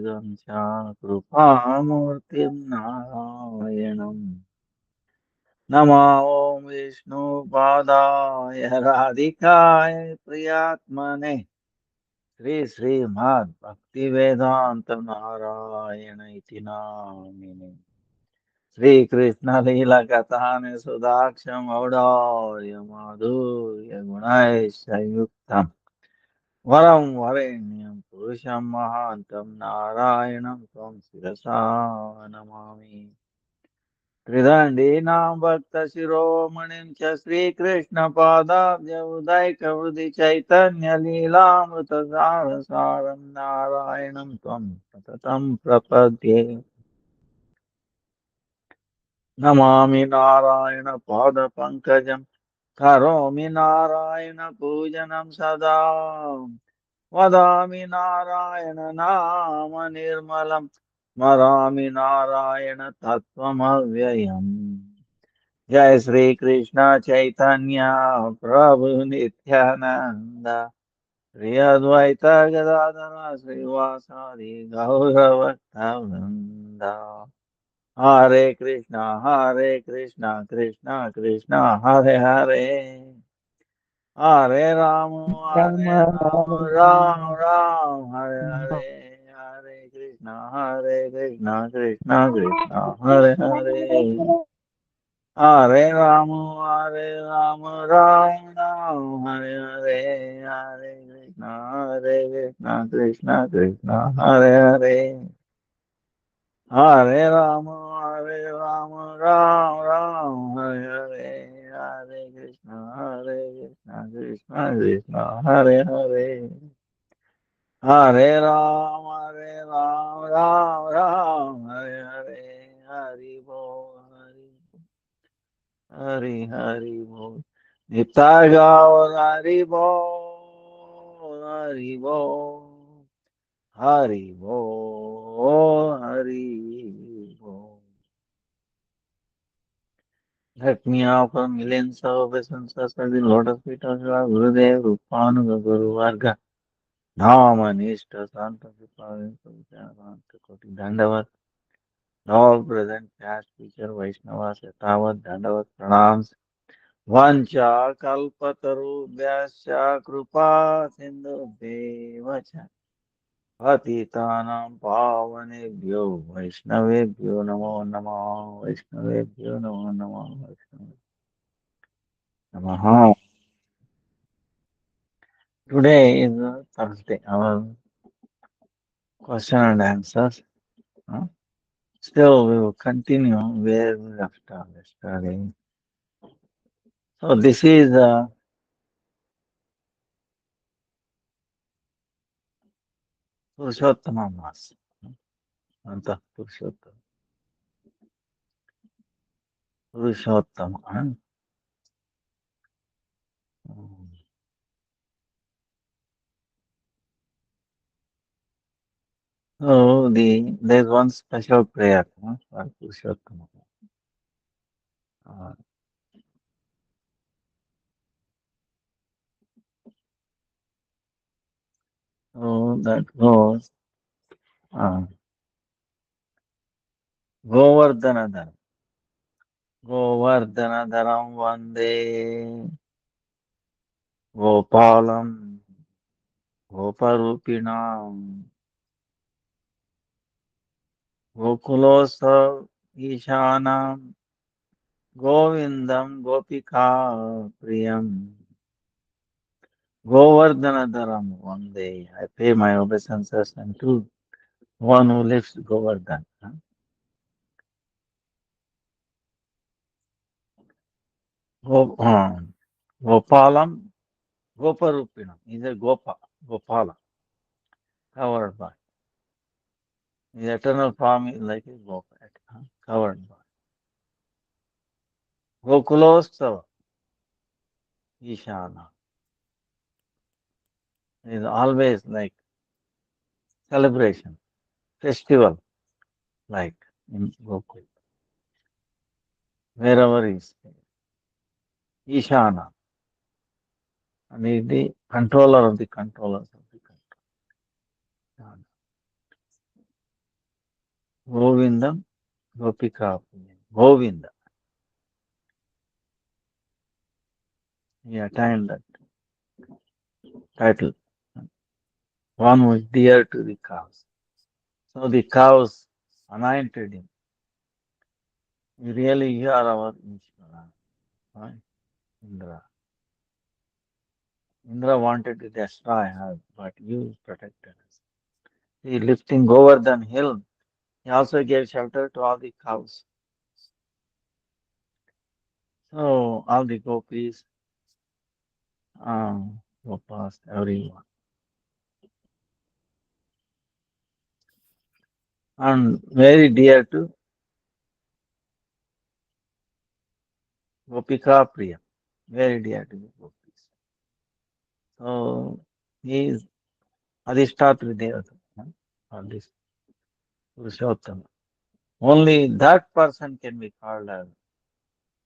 Budam cha Krupamurtim Narayanam Namo Om Vishnu Padaya Radhikaya Priyatmane Sri Sri Mad Bhakti Vedanta Narayana Iti Namine Sri Krishna Lila Katane Sudaksham Audaya Madhurya Gunaisha Yuktam Varam Varenyam Purusham Mahantam Narayanam Tvam Sirasa Namami Tridandinam Bhakta Shiromanim Cha Sri Krishna Padabhya Udaika Vrudi Chaitanya Leelamrita Saram Narayanam Tvam Patatam Prapadye Namami Narayana Pada Pankajam Karomi Narayana Pujanam Sada Vadami Narayana Nama Nirmalam Marami Narayana Tattvam Avyayam Jai Sri Krishna Chaitanya Prabhu Nityananda Sri Advaita Gadadara Srivasadi Gaura Bhaktavrinda Hare Krishna, Krishna Krishna, Hare Hare, Hare Rama, Hare Rama, Ram Ram, Hare Hare, Hare Krishna, Krishna Krishna, Hare Hare, Hare Rama, Hare Rama, Ram Ram, Hare Hare, Hare Krishna, Krishna Krishna, Hare Hare. Hare Rama, Hare Rama, Ram Ram, Hare Hare, Hare Krishna, Krishna Krishna, Hare Hare. Hare Rama, Hare Rama, Ram Ram, Hare Hare, Hari Bol, Hari Hari Bol. Nitai Gaur, Hari Bol, Hari Bol, Hari Bol, Hari Bol. Let me offer millions of obeisances at the lotus feet of your Gurudev, Rupanuga Guru Varga, Nama Nishta Santa Viparin Santa Koti Dandavat, all present past future Vaishnavas, Yatavat Dandavat Pranams, Vancha Kalpataru Vyasya Krupa Sindhu Devacha, Patitanam Pavanebhyo Vaishnavebhyo Namo Namo Vaishnavebhyo Namo Namo Vaishnavebhyo Namaha. Today is Thursday, our question and answers. huh? Still, we will continue where we left off yesterday. So, this is Purushottama Mas. Anta Purushottama. Purushottama. So, there's one special prayer for Purushottama. Uh, so, that goes uh, Govardhanadharam. Govardhanadharam Vande Gopalam Goparupinam Gokulosav Ishanam Govindam Gopika Priyam Govardhanadaram. One day I pay my obeisances unto one who lives Govardhan. Gopalam Goparupinam. He's a Gopa, Gopala, covered by. His eternal form is like a Gopa, covered by. Gokulosava Ishana is always like celebration, festival, like in Gokul, wherever he is. Ishana, and he is the controller of the controllers of the control. Govindam Gopika. Govinda. He attained that title. One was dear to the cows. So the cows anointed him. Really, you are our Ishvara. Right? Indra. Indra wanted to destroy her, but you protected us. He lifting Govardhan hill. He also gave shelter to all the cows. So all the gopis, gopas, everyone. And very dear to Gopika Priya. Very dear to the gopis. So he is Adhishtatri Devata. Or this Purushottama. Only that person can be called as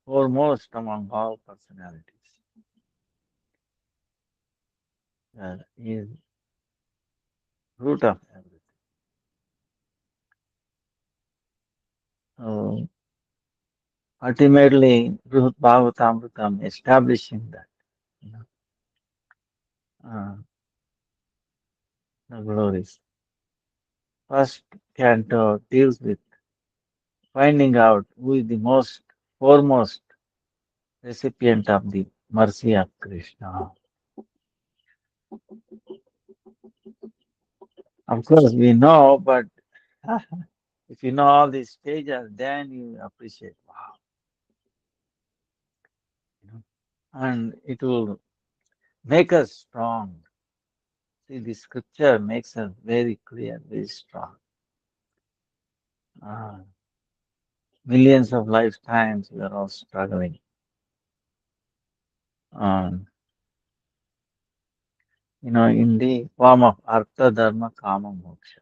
foremost among all personalities. He is root of everything. So ultimately, Brihut Bhagavatamritam establishing that, you know, the glories. First canto deals with finding out who is the most foremost recipient of the mercy of Krishna. Of course, we know, but if you know all these stages, then you appreciate, wow, you know, and it will make us strong. See, the scripture makes us very clear, very strong. Uh, Millions of lifetimes we are all struggling. Um, in the form of Artha Dharma Kama Moksha.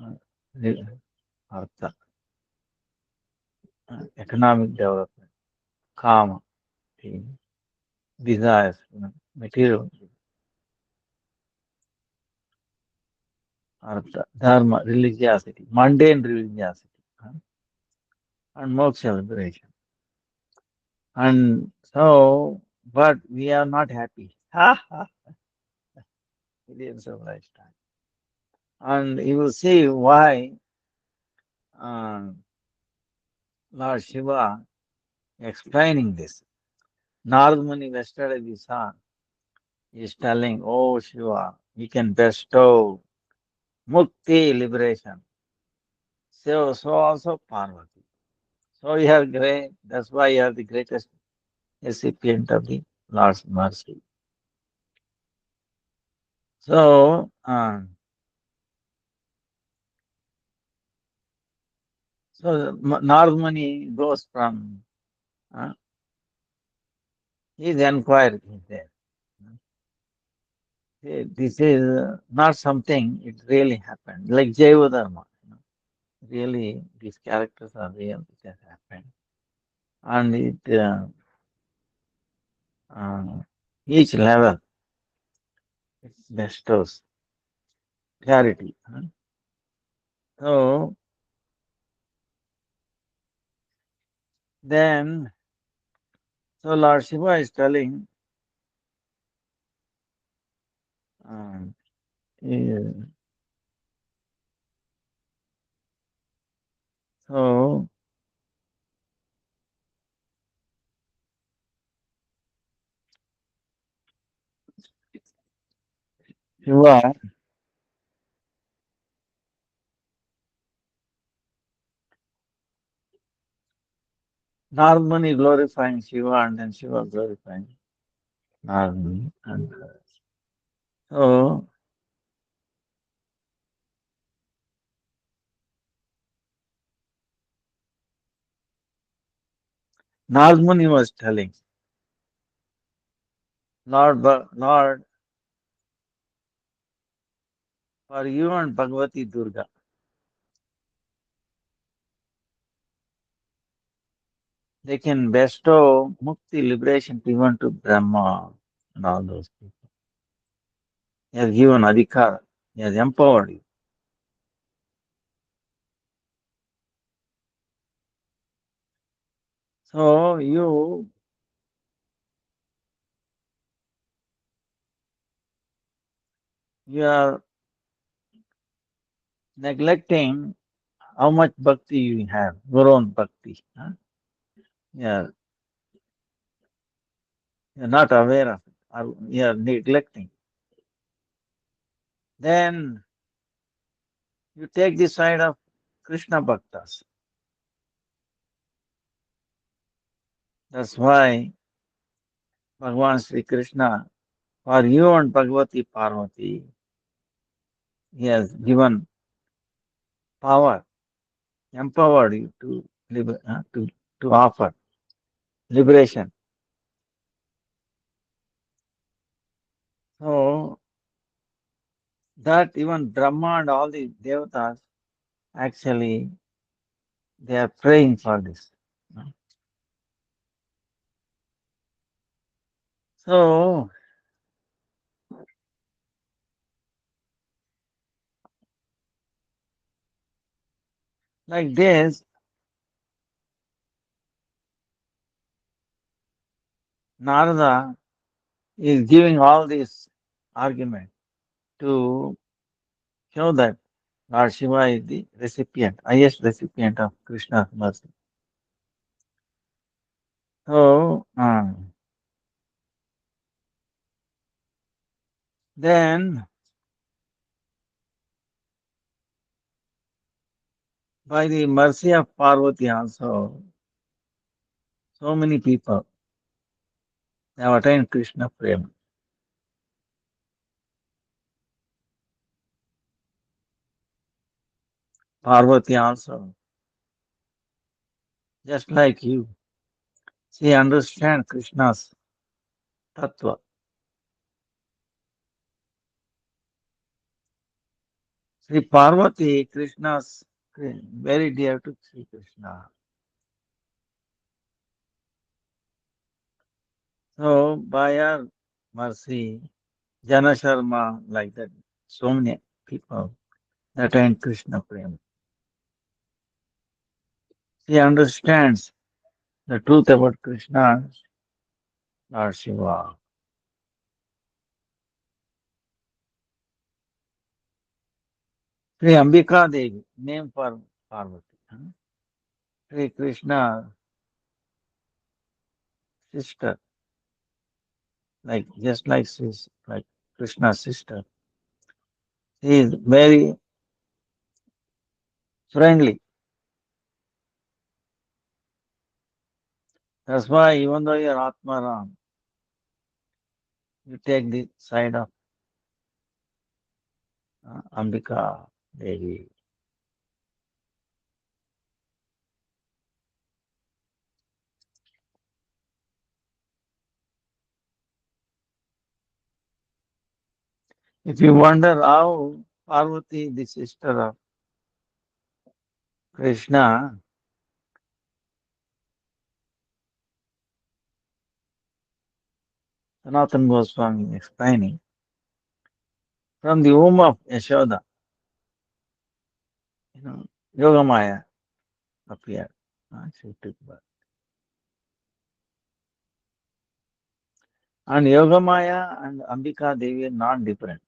Uh, the Artha, economic development, Kama, the desires, material, Artha, Dharma, religiosity, mundane religiosity, and Moksha liberation. And so, but we are not happy. Millions of lifetimes. And you will see why Lord Shiva explaining this. Narad Muni yesterday we saw is telling, oh Shiva, you can bestow mukti, liberation. So also Parvati. So you are great. That's why you are the greatest recipient of the Lord's mercy. So, Narad Muni goes from his inquiry is there. This is not something, it really happened. Like Jaiva Dharma. Really, these characters are real, it has happened. And uh, each level it bestows clarity. So then, so Lord Shiva is telling, um, eh, so Shiva, normally glorifying Shiva and then Shiva glorifying Narmani. And so Narmani was telling, Lord, for you and Bhagavati Durga, they can bestow mukti, liberation even to Brahma and all those people. He has given adhikar, he has empowered you. So you are neglecting how much bhakti you have, your own bhakti. Huh? Yeah, you're not aware of it, or you're neglecting. Then you take the side of Krishna Bhaktas. That's why Bhagavan Sri Krishna, for you and Bhagavati Parvati, he has given power, empowered you to, to offer liberation. So that even Brahma and all the devatas, actually, they are praying for this. So, like this, Narada is giving all this argument to show that Lord Shiva is the recipient, highest recipient of Krishna's mercy. So, then by the mercy of Parvati also, so many people have attained Krishna Prema. Parvati also, just like you, she understands Krishna's tattva. Sri Parvati, Krishna's very dear to Sri Krishna. So by her mercy, Jana Sharma, like that, so many people attained Krishna Prema. She understands the truth about Krishna, Lord Shiva. Sri Ambika Devi, name for Parvati. Huh? Sri Krishna, sister, like just like she's like Krishna's sister. She is very friendly. That's why even though you're Atma Ram, you take the side of Ambika Devi. If you wonder how Parvati, the sister of Krishna, Sanatana Goswami explaining, from the womb of Yashoda, you know, Yogamaya appeared. She took birth. And Yogamaya and Ambika Devi are not different.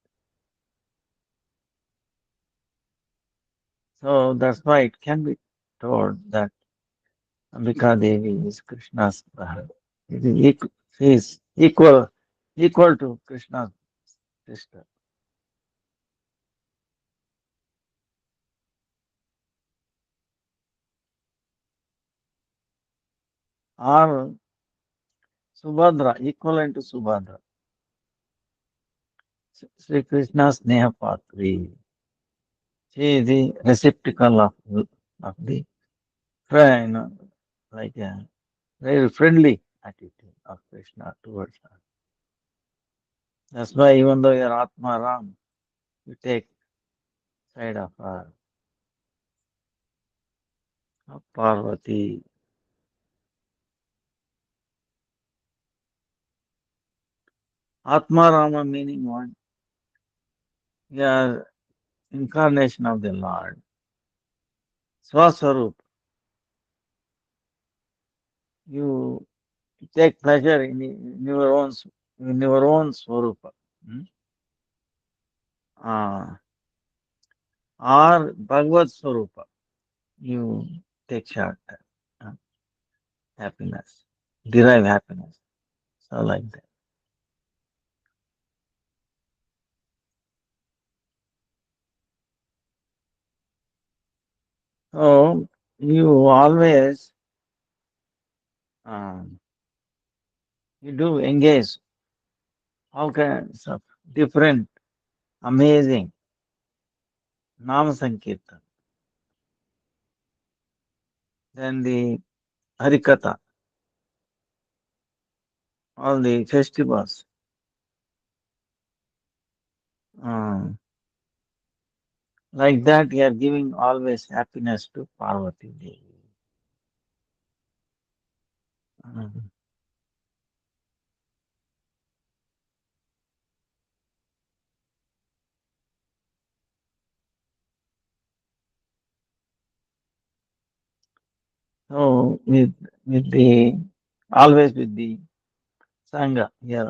So that's why it can be told that Ambika Devi is Krishna's brother. It is she is equal to Krishna's sister. Or Subhadra, equivalent to Subhadra. Sri Krishna's Snehapatri. She is the receptacle of the you know, like a very friendly attitude of Krishna towards her. That's why even though you're Atma Ram, you take side of her, of Parvati. Atma Rama meaning what? You are incarnation of the Lord. 'Swaswarup', You take pleasure in your own swarupa. Hmm? Ah, or Bhagavad Swarupa. You take short uh, happiness, derive happiness. So like that. So you always um, you do engage all kinds of different, amazing Nama Sankirtan. Then the Harikatha, all the festivals. Um, like that, you are giving always happiness to Parvati Devi. Um, so with the always with the Sangha, yeah,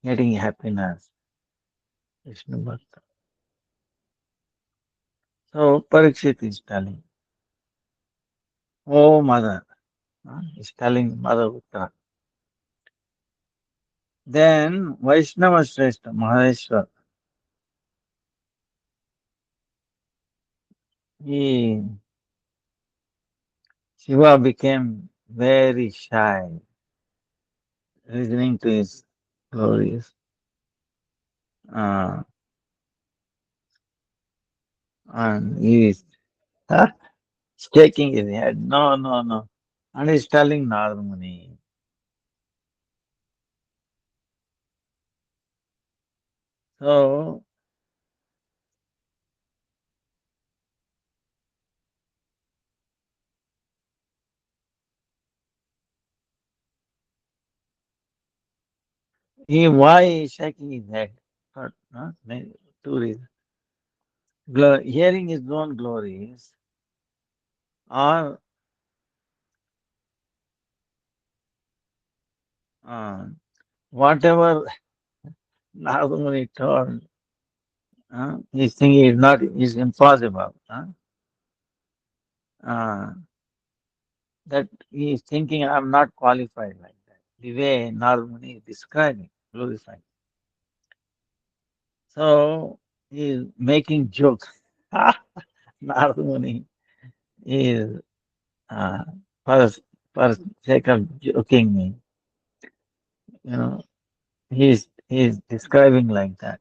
getting happiness, Vishnu Bhakta. So Parikshit is telling, oh mother, is telling Mother Uttara. Then Vaishnava Shrestha, Maheshwar, he Shiva became very shy, listening to his glories. Uh, and he is shaking his head. No, no, no. And he's telling Narada Muni. So why is shaking his head? But, two reasons. Hearing his own glories, or uh, whatever Narada Muni told, he's thinking is impossible. Uh, that he is thinking I'm not qualified like that. The way Narada Muni is describing, glorifying. So he is making jokes. Narada Muni is uh, for, for sake of joking me, he's describing like that.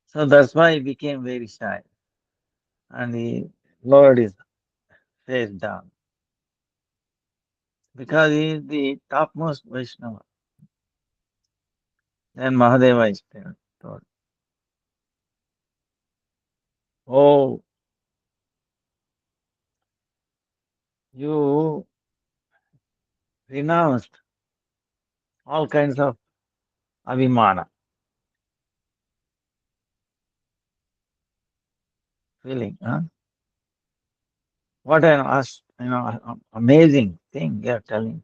So that's why he became very shy and he lowered his face down because he is the topmost Vaishnava. Then Mahadeva is told, oh, you renounced all kinds of abhimana, feeling. Huh? What an amazing thing you're telling.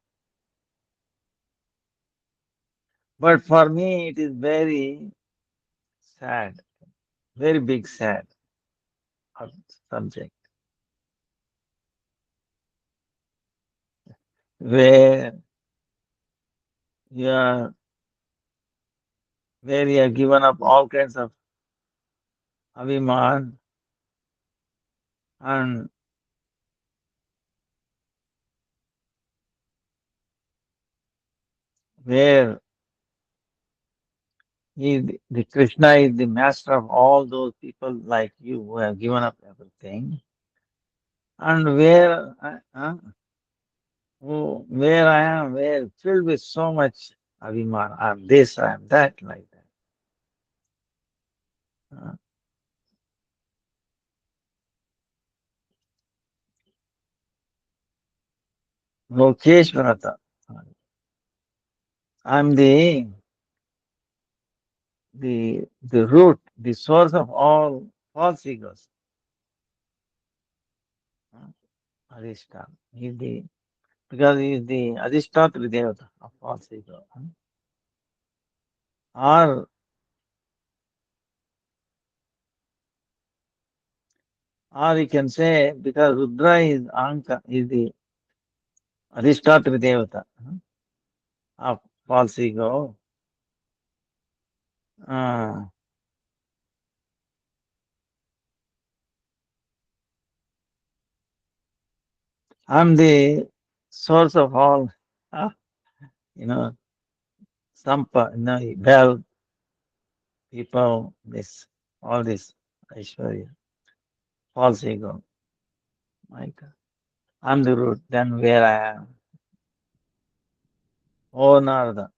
But for me, it is very sad, very big sad subject where you are, where you have given up all kinds of abhiman and where the Krishna is the master of all those people like you who have given up everything, and where I am, where filled with so much abhiman, I'm this, I'm that, like that. Uh, Lokeshvarata. I'm the root, the source of all false egos. Uh, Adhishtam. because he is the Adhishtatri Devata of false ego. Or, or you can say because Rudra is Anka, is the Adhishtatri Devata of false ego. Uh, I'm the source of all, uh, you know, wealth, people, this, all this, Aishwarya, false ego. My God. I'm the root, then where I am. Oh, Narada.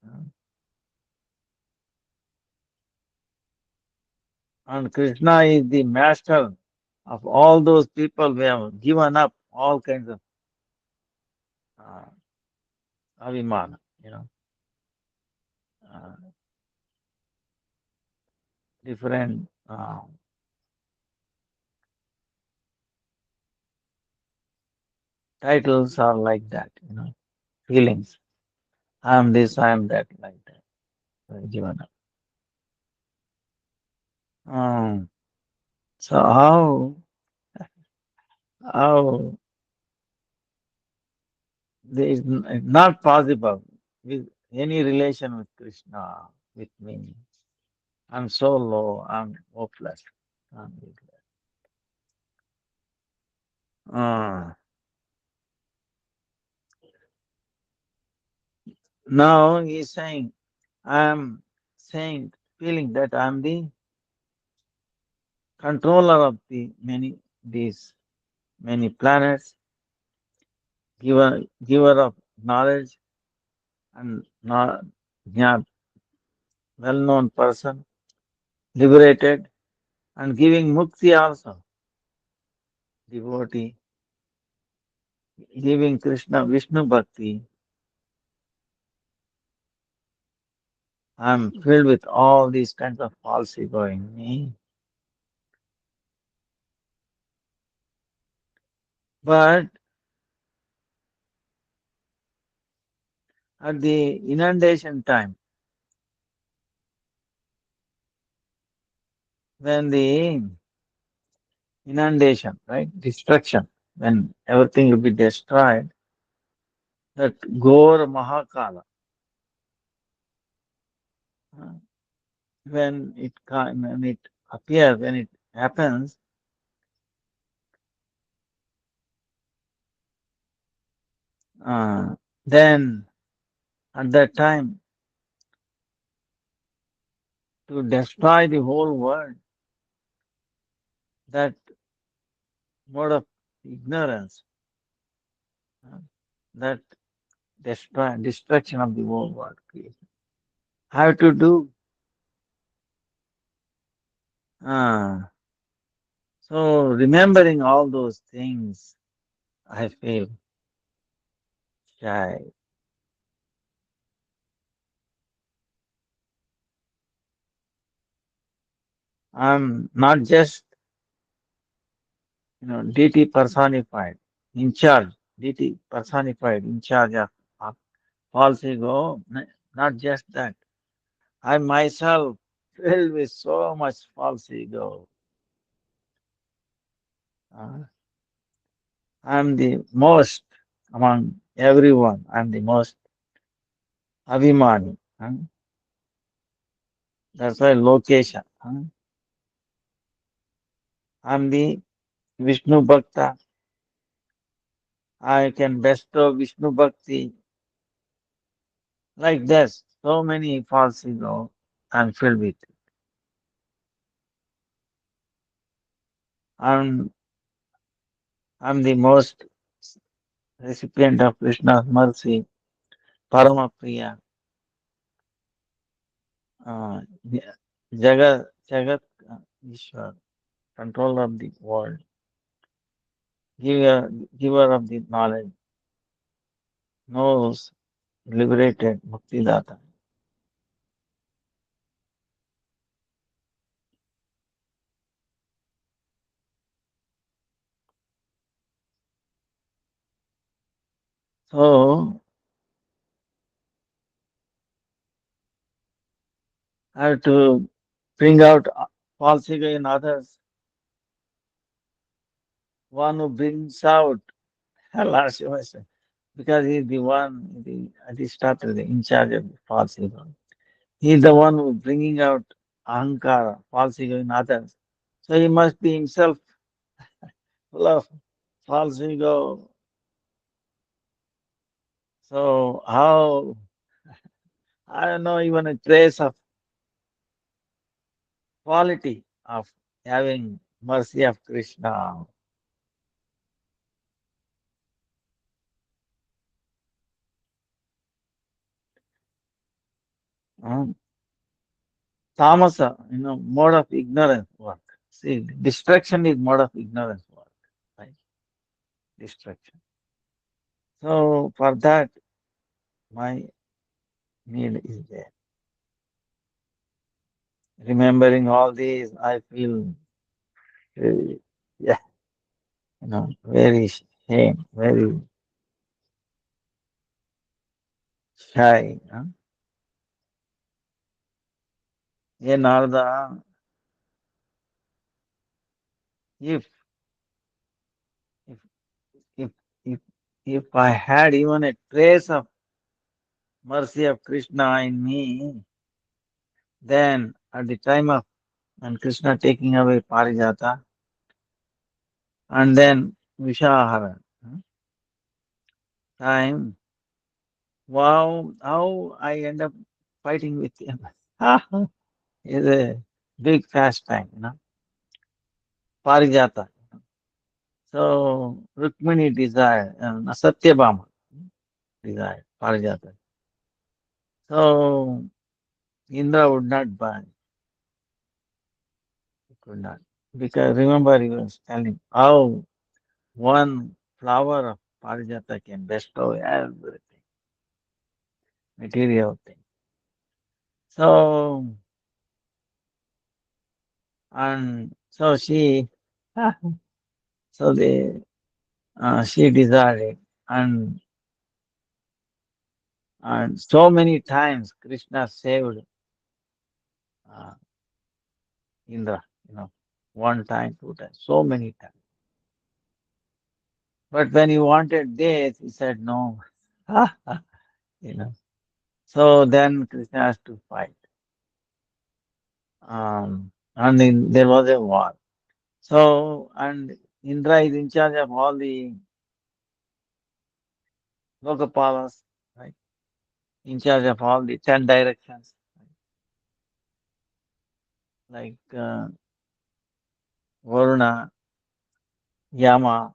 And Krishna is the master of all those people who have given up all kinds of uh, abhimana, uh, different titles are like that, feelings. I am this, I am that, like that. Given up. Um, so how there is not possible with any relation with Krishna, with me. I'm so low, I'm hopeless. I'm useless. Now he's saying, I'm feeling that I'm the controller of these many planets, giver of knowledge and not, yeah, well-known person, liberated and giving mukti also, devotee, giving Krishna Vishnu Bhakti. I'm filled with all these kinds of false ego in me. But at the inundation time, when the inundation, right, destruction, when everything will be destroyed, that Gor Mahakala, uh, when it appears, when it happens, uh, then at that time to destroy the whole world, that mode of ignorance, uh, that destruction of the whole world creation. How to do? Uh, so remembering all those things, I feel shy. I'm not just deity personified, in charge, deity personified, in charge of false ego. Not just that. I myself filled with so much false ego. Uh, I'm the most among everyone. I'm the most abhimani. That's why location. I'm the Vishnu Bhakta. I can bestow Vishnu Bhakti like this. So many false ego I'm filled with. I'm, I'm the most recipient of Krishna's mercy, Paramapriya, uh, Jagat Ishwar, controller of the world, giver, giver of the knowledge, knows, liberated, Muktidata. So I have to bring out false ego in others. One who brings out Lord Shiva, because he's the one, the starter, the in charge of the false ego. He's the one who's bringing out ahankara, false ego in others. So he must be himself full of false ego. So how, I don't know, even a trace of quality of having mercy of Krishna. Um, Tamasa, mode of ignorance work. See, distraction is mode of ignorance work, right? Distraction. So for that, my need is there. Remembering all these, I feel, uh, yeah, very shame, very shy. Hey, Narada, if if if if if I had even a trace of mercy of Krishna in me, then at the time of and Krishna taking away Parijata and then Vishahara time, wow, how I end up fighting with him. Is a big pastime, Parijata. So Rukmini desired, Satyabhama desired Parijata. So Indra would not buy, he could not. Because remember he was telling how one flower of Parijata can bestow everything, material thing. So, and so so she desired it. And so many times Krishna saved uh, Indra, one time, two times, so many times. But when he wanted this, he said no. you know. So then Krishna has to fight. There was a war. So, and Indra is in charge of all the Lokapalas, right? In charge of all the 10 directions, like Varuna, Yama,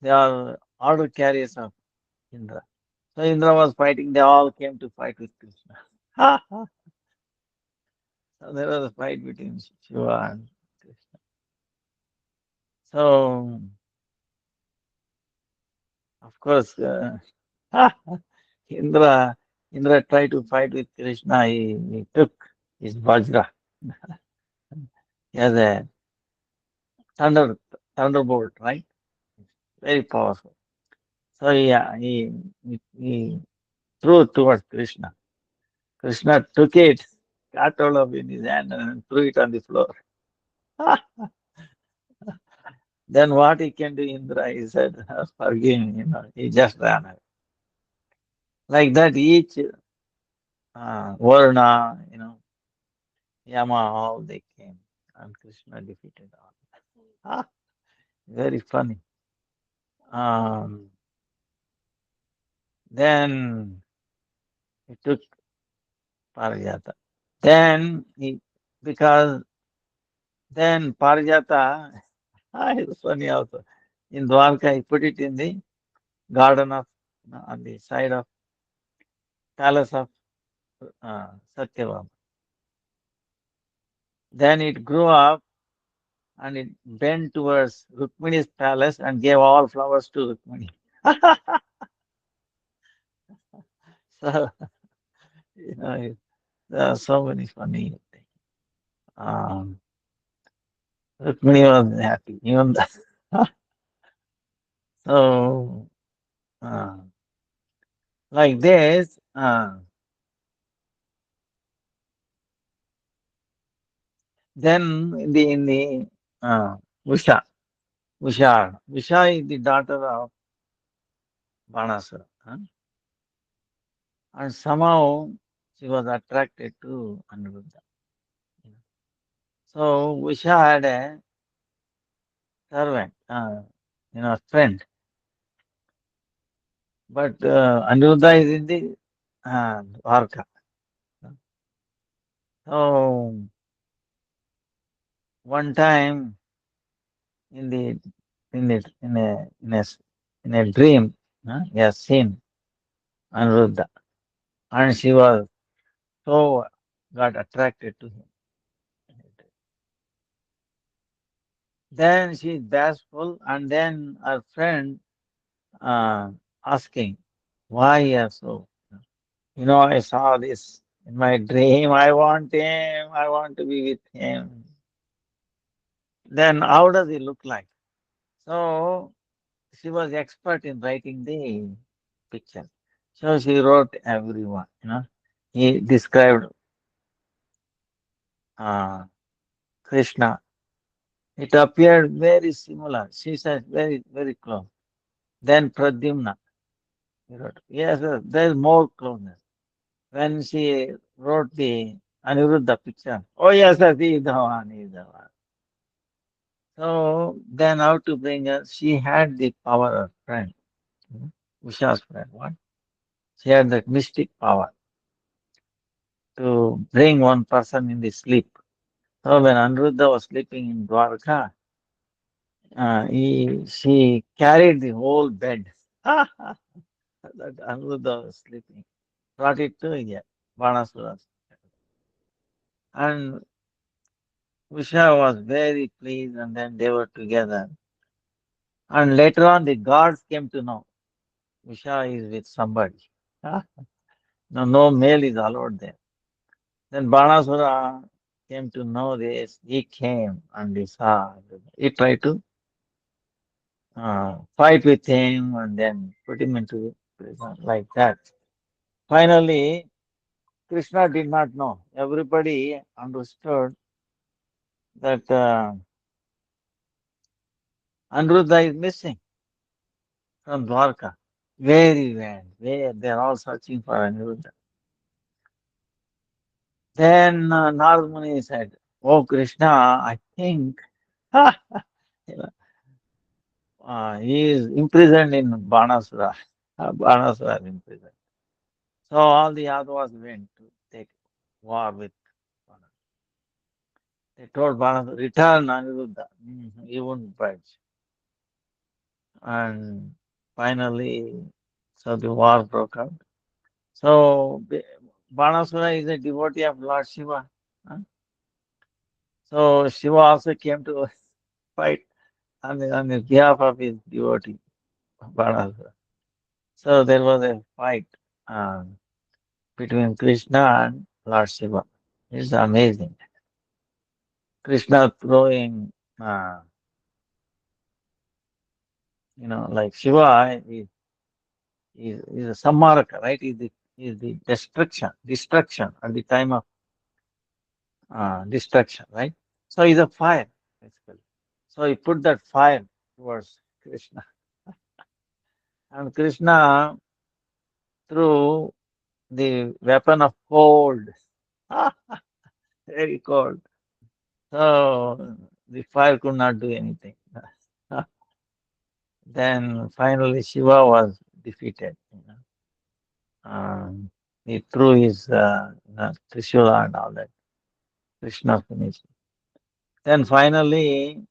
they are order carriers of Indra. So Indra was fighting, they all came to fight with Krishna. So there was a fight between Shiva and Krishna. So, of course, Indra, Indra tried to fight with Krishna. He took his Vajra. He has a thunder, thunderbolt, right? Very powerful. So he threw it towards Krishna. Krishna took it, got hold of it in his hand and threw it on the floor. Then what he can do, Indra, he said, forgive me, he just ran away. Like that, each Varna, Yama, all they came, and Krishna defeated all. Ah, very funny. Um, then he took Parijata. Then because then Parijata, it's funny also. In Dwarka, he put it in the garden of, on the side of palace of Satyavama. Then it grew up and it bent towards Rukmini's palace and gave all flowers to Rukmini. So, there are so many funny things. Um, Rukmini was happy. Even so, uh, Like this. Then in the Usha, Usha is the daughter of Banasura, and somehow she was attracted to Aniruddha. So Usha had a servant, friend, but Aniruddha is in the Dwarka. So one time in the in a dream, he has seen Aniruddha, and she was so got attracted to him. Then she is bashful, and then her friend uh, asking, "Why you are so?" I saw this in my dream. I want him. I want to be with him. Then how does he look like? So she was expert in writing the picture. So she wrote everyone. He described uh, Krishna. It appeared very similar. She said very, very close. Then Pradyumna. He wrote. Yes, there is more closeness. When she wrote the Aniruddha picture, oh yes, yes, he is the one, he is the one. So then how to bring her? She had the power of friend, Usha's friend. What? She had that mystic power to bring one person in the sleep. So when Aniruddha was sleeping in Dwarka, she carried the whole bed. That Aniruddha was sleeping. Brought it to here, Banasura. And Usha was very pleased, and then they were together. And later on, the gods came to know Usha is with somebody. No, no male is allowed there. Then Banasura came to know this. He came and he saw. He tried to fight with him and then put him into prison like that. Finally, Krishna did not know. Everybody understood that Anuruddha is missing from Dwarka. Very well. They're all searching for Anuruddha. Then Narad Muni said, "Oh Krishna, I think he is imprisoned in Banasura. Banasura is imprisoned." So all the Yadavas went to take war with Banasura. They told Banasura, "Return Aniruddha." He wouldn't budge. And finally, so the war broke out. So Banasura is a devotee of Lord Shiva. huh? So Shiva also came to fight on the behalf of his devotee, Banasura. So there was a fight um, between Krishna and Lord Shiva. It's amazing. Krishna throwing, like Shiva is a sammaraka, right? Is the destruction at the time of destruction, right? So he's a fire, basically. So he put that fire towards Krishna. And Krishna threw the weapon of cold, very cold. So the fire could not do anything. Then finally Shiva was defeated. He threw his Trishula and all that. Krishna finished. Then finally,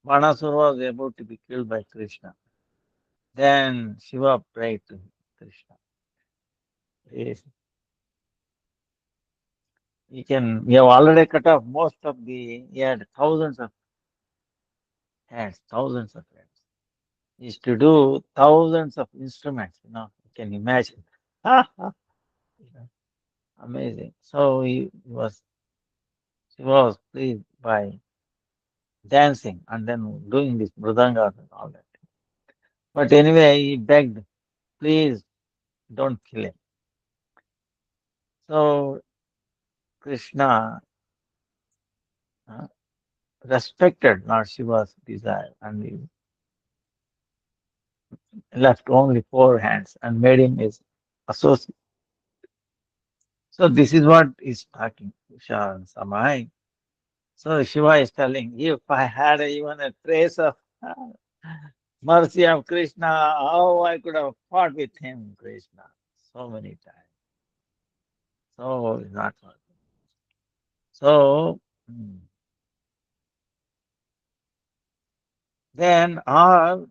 Banasura was able to be killed by Krishna. Then Shiva prayed to Krishna. He, we have already cut off most of he had thousands of hands, thousands of hands. He used to do thousands of instruments, you can imagine. You know, Amazing. So Shiva was pleased by dancing and then doing this mridanga and all that. But anyway, he begged please don't kill him. So Krishna uh, respected Lord Shiva's desire and he left only four hands and made him his associate. So this is what is talking Samai. So Shiva is telling, if I had even a trace of mercy of Krishna, how I could have fought with him, Krishna, so many times. So it's not possible. So then how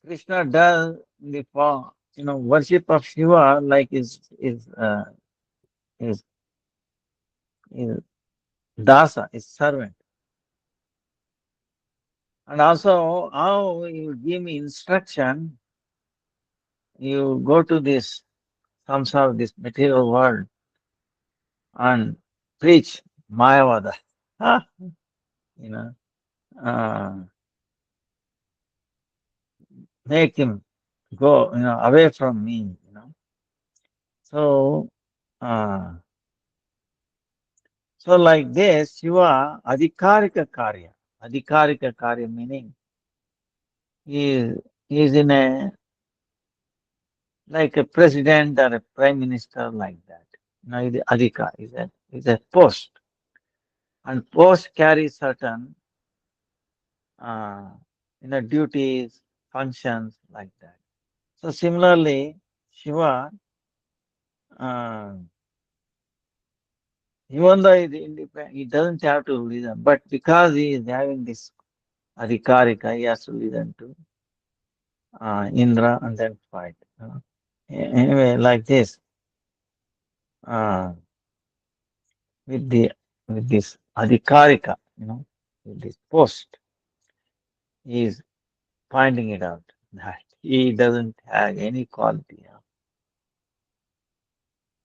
Krishna does the worship of Shiva like is is dasa, is servant. And also how you give me instruction, you go to this samsara, this material world and preach Mayavada. Ah, you know, uh, make him go, away from me, So, uh, so like this, Shiva Adhikarika Karya. Adhikarika Karya meaning he is in a like a president or a prime minister like that. The Adhika is a post, and post carries certain uh, duties, functions like that. So similarly, Shiva, uh, even though he is independent, he doesn't have to listen, but because he is having this Adhikarika, he has to listen to Indra and then fight. Anyway, like this, uh, with the with this Adhikarika, with this post, he is finding it out that he doesn't have any quality of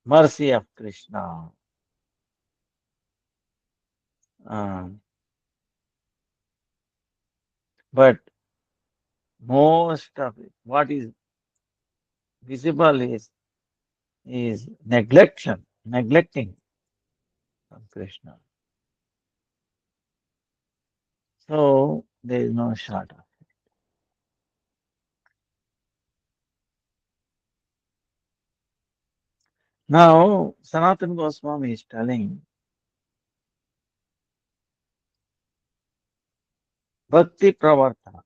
mercy of Krishna. Um, but most of it, what is visible is neglecting of Krishna. So there is no short of. Now Sanatana Goswami is telling Bhakti Pravartana.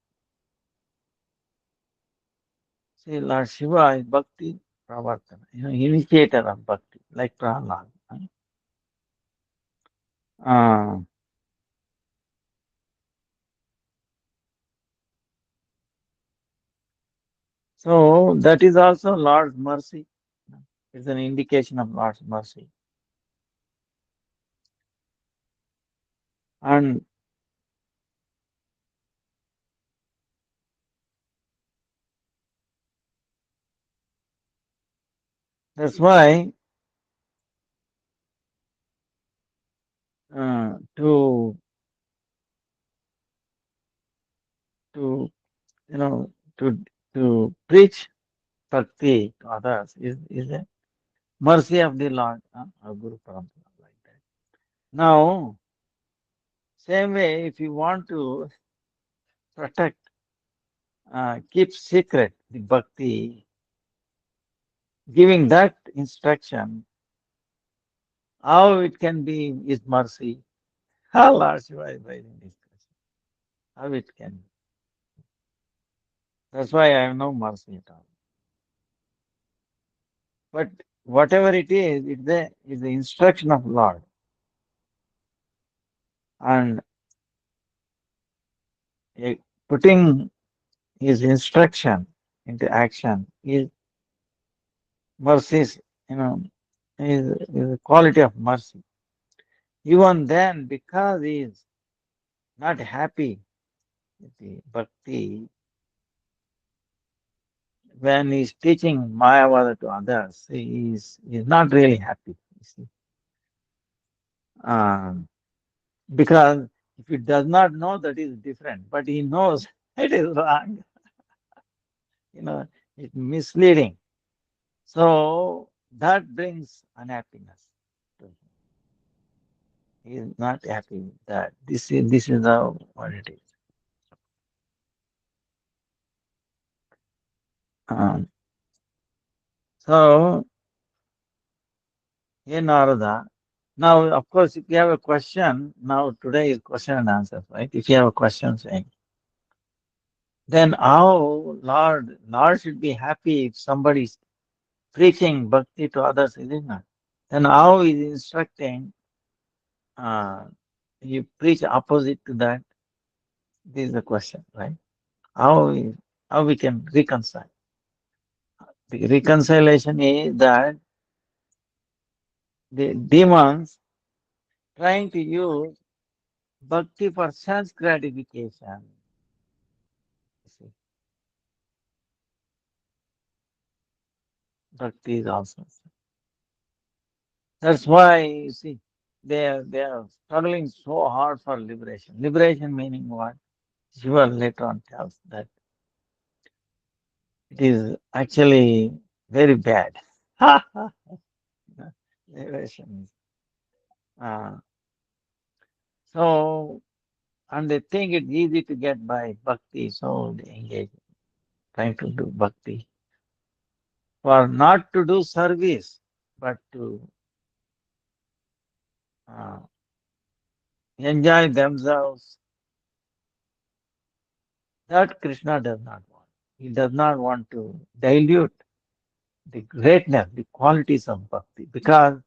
See, Lord Shiva is Bhakti Pravartana, initiator of Bhakti, like Prahlad. Uh, so that is also Lord's mercy. It's an indication of Lord's mercy. And that's why to to you know to to preach bhakti to others is a mercy of the Lord, our Guru Parampara like that. Now, same way, if you want to protect, keep secret the bhakti, giving that instruction, how it can be is mercy. How Lord Shiva is raising this question. How it can be. That's why I have no mercy at all. But whatever it is the instruction of Lord. And eh, putting his instruction into action is mercy, you know, is a quality of mercy. Even then, because he is not happy with the bhakti, when he's teaching Mayavada to others, he's not really happy. You see. Um, because if he does not know that is different, but he knows it is wrong. you know, it's misleading. So that brings unhappiness to him. He is not happy with that. This is how what it is. Um, so hey Narada, now of course if you have a question, now today is question and answer, right? If you have a question saying, then how Lord should be happy if somebody is preaching bhakti to others, is it not? Then how is instructing uh, you preach opposite to that? This is the question, right? How how we can reconcile? The reconciliation is that the demons trying to use bhakti for sense gratification. You see, bhakti is also. That's why you see they are struggling so hard for liberation. Liberation meaning what? Shiva later on tells that it is actually very bad. Liberation. Uh, so and they think it's easy to get by bhakti, so they engage trying to do bhakti for not to do service, but to uh, enjoy themselves. That Krishna does not want. He does not want to dilute the greatness, the qualities of bhakti. Because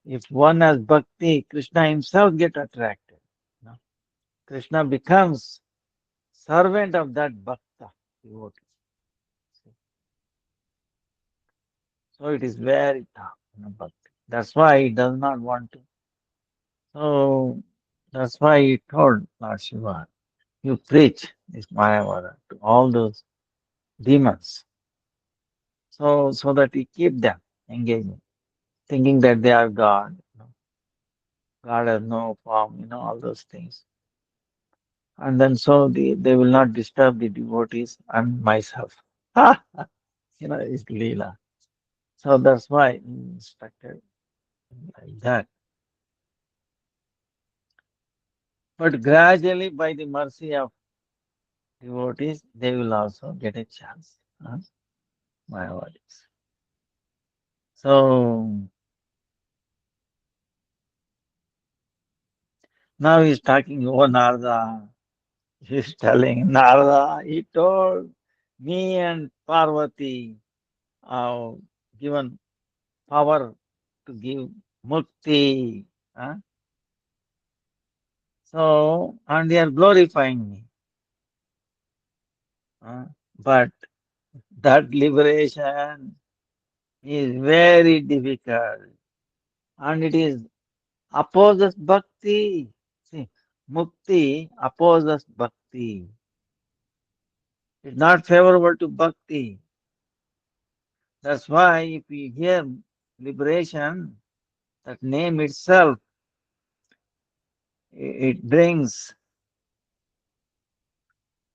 if one has bhakti, Krishna himself get attracted. You know. Krishna becomes servant of that bhakta devotee. So it is very tough, bhakti. That's why he does not want to. So that's why he told Lord Shiva, you preach this Mayavada to all those demons. So that we keep them engaging, thinking that they are God. God has no form, all those things. And then so they will not disturb the devotees and myself. It's Leela. So that's why he instructed like that. But gradually, by the mercy of devotees, they will also get a chance. My words. So now he's talking, oh Narada. He's telling Narada, he told me and Parvati uh, given power to give mukti. Huh? So, and they are glorifying me. Huh? But that liberation is very difficult and it is opposes bhakti. See, mukti opposes bhakti. It's not favorable to bhakti. That's why if we hear liberation, that name itself, it brings,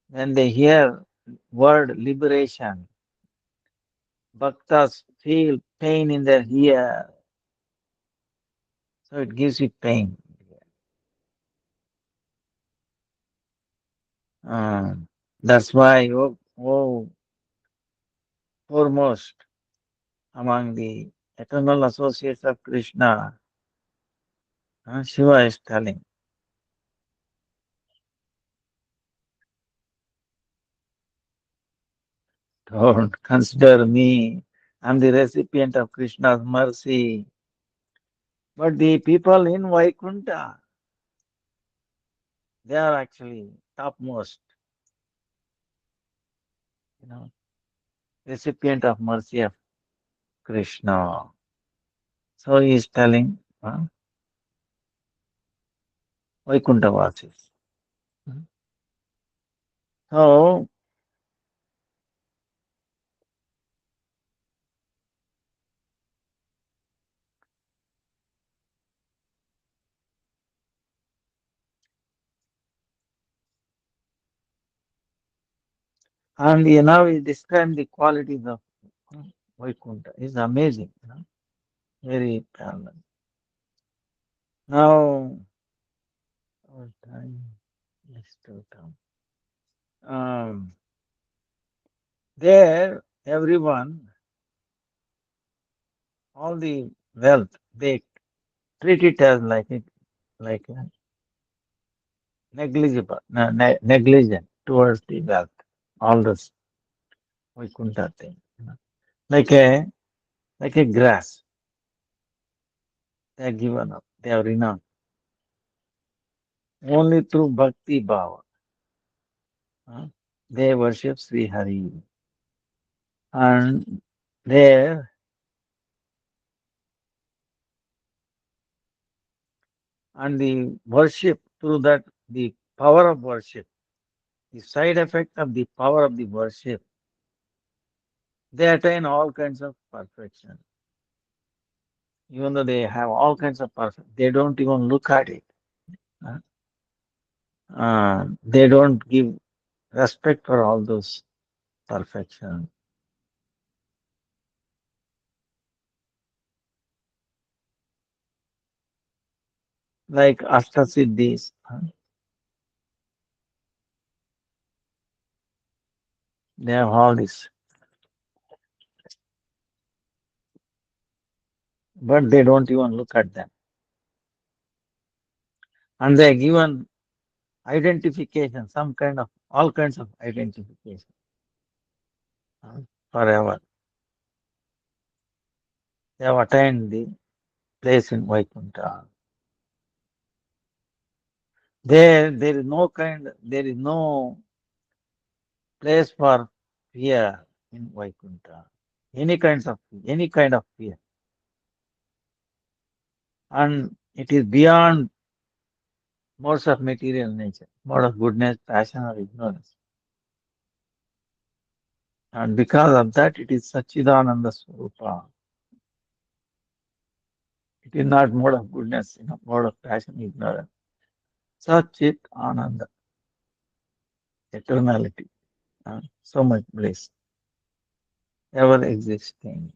when they hear word liberation, bhaktas feel pain in their ear. So it gives you pain. Uh, that's why, foremost among the eternal associates of Krishna, Shiva is telling, don't consider me. I'm the recipient of Krishna's mercy. But the people in Vaikunta, they are actually topmost, you know, recipient of mercy of Krishna. So he is telling Vaikunta Vasis. So And you know, he described the qualities of Vaikuntha. It's amazing, very parallel. Now, our time is to come. Um, there, everyone, all the wealth, they treat it as like a negligible, negligent towards the wealth, all this Vaikuntha thing, like a grass. They are given up. They are renounced only through bhakti bhava. uh, They worship Sri Hari, and there and the worship through that the power of worship, the side effect of the power of the worship, they attain all kinds of perfection. Even though they have all kinds of perfection, they don't even look at it. uh, they don't give respect for all those perfection. Like Ashtasiddhis, they have all this, but they don't even look at them. And they are given identification, some kind of, all kinds of identification uh, forever. They have attained the place in Vaikuntha. There is no place for fear in Vaikuntha. Any kind of fear. And it is beyond modes of material nature, mode of goodness, passion, or ignorance. And because of that, it is Sachidananda Swarupa. It is not mode of goodness, mode of passion, ignorance. Sachit Ananda, eternality, so much bliss, ever existing.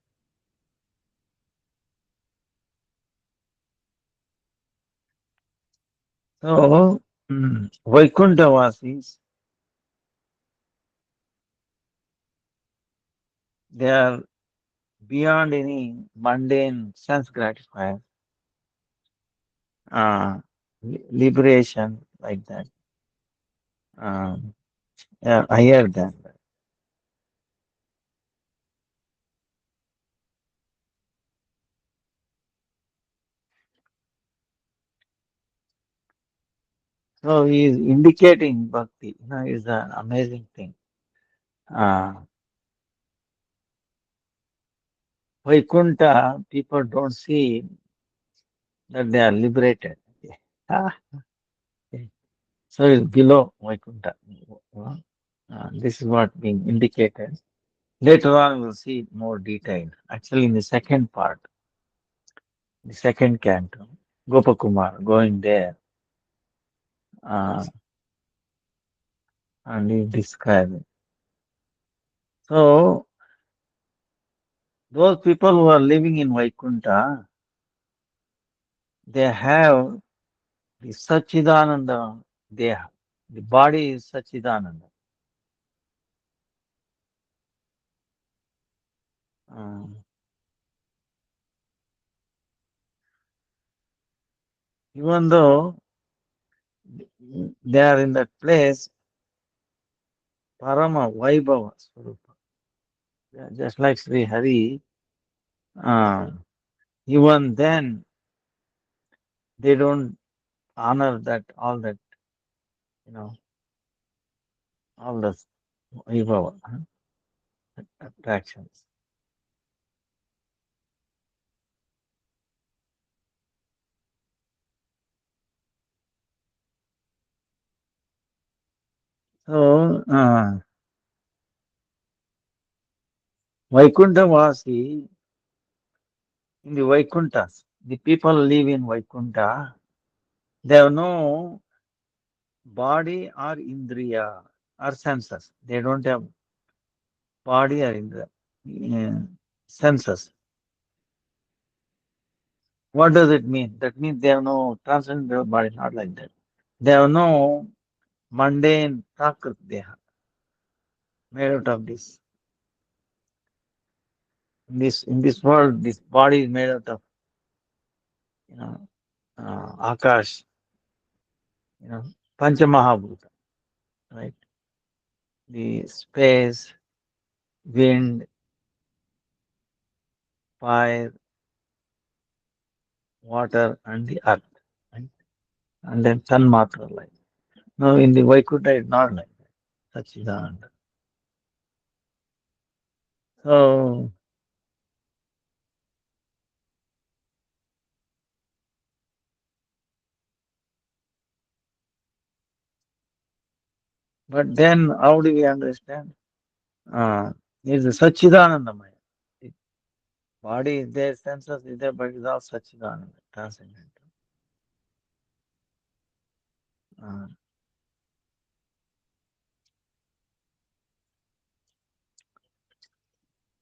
So, Vaikuntavasis, they are beyond any mundane sense gratifier, liberation like that, um, higher than that. So he is indicating bhakti, is an amazing thing. Uh, Vaikuntha, people don't see that they are liberated. Ah, so it's below Vaikuntha. This is what being indicated. Later on, we'll see more detail. Actually, in the second part, the second canto, Gopakumar going there, uh, and he described it. So, those people who are living in Vaikuntha, they have the Sachidananda, the body is Sachidananda. Um, Even though they are in that place, Parama Vaibhava Swarupa, yeah, just like Sri Hari, uh, even then they don't honor you know, all the Vaibhava attractions. So, Vaikuntha Vasi, in the Vaikunthas, the people live in Vaikuntha, they have no body or indriya or senses. They don't have. body or in the senses. What does it mean? That means they have no transcendental body, not like that. They have no mundane prakrit they have made out of this. In this world, this body is made out of you know akash, you know, panchamahabhuta, right? The space, wind, fire, water, and the earth, right? And then Tanmatra life. Now in the Vaikuntha it's not like that. Sachidananda. So, but then how do we understand? It's the Sachidanandamaya. The body is there, senses is there, but it's all Sachidananda, transcendental. Uh,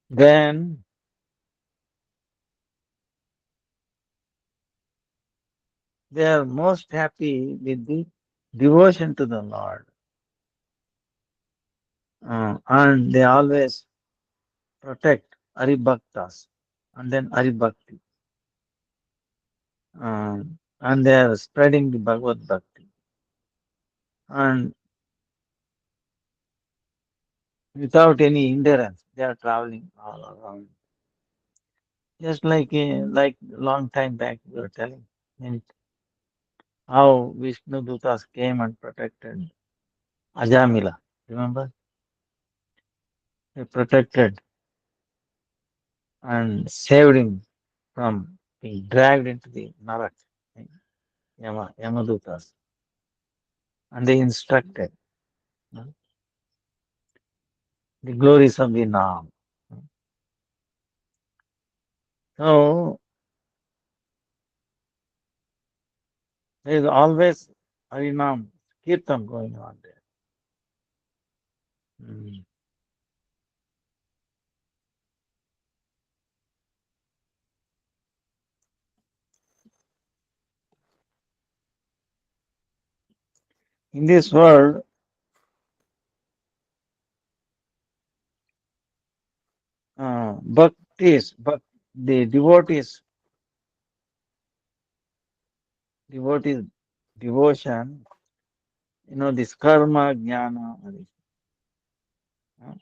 then they are most happy with the devotion to the Lord. And they always protect Haribhaktas and then Haribhakti. And they are spreading the Bhagavad Bhakti. And without any hindrance, they are traveling all around. Just like long time back we were telling and how Vishnu Dutas came and protected Ajamila. Remember? They protected and saved him from being dragged into the Narak, Yamadutas. And they instructed the glories of the Naam. So there is always Harinam Kirtan going on there. Mm. In this world, the devotees devotion, this karma, jnana, uh,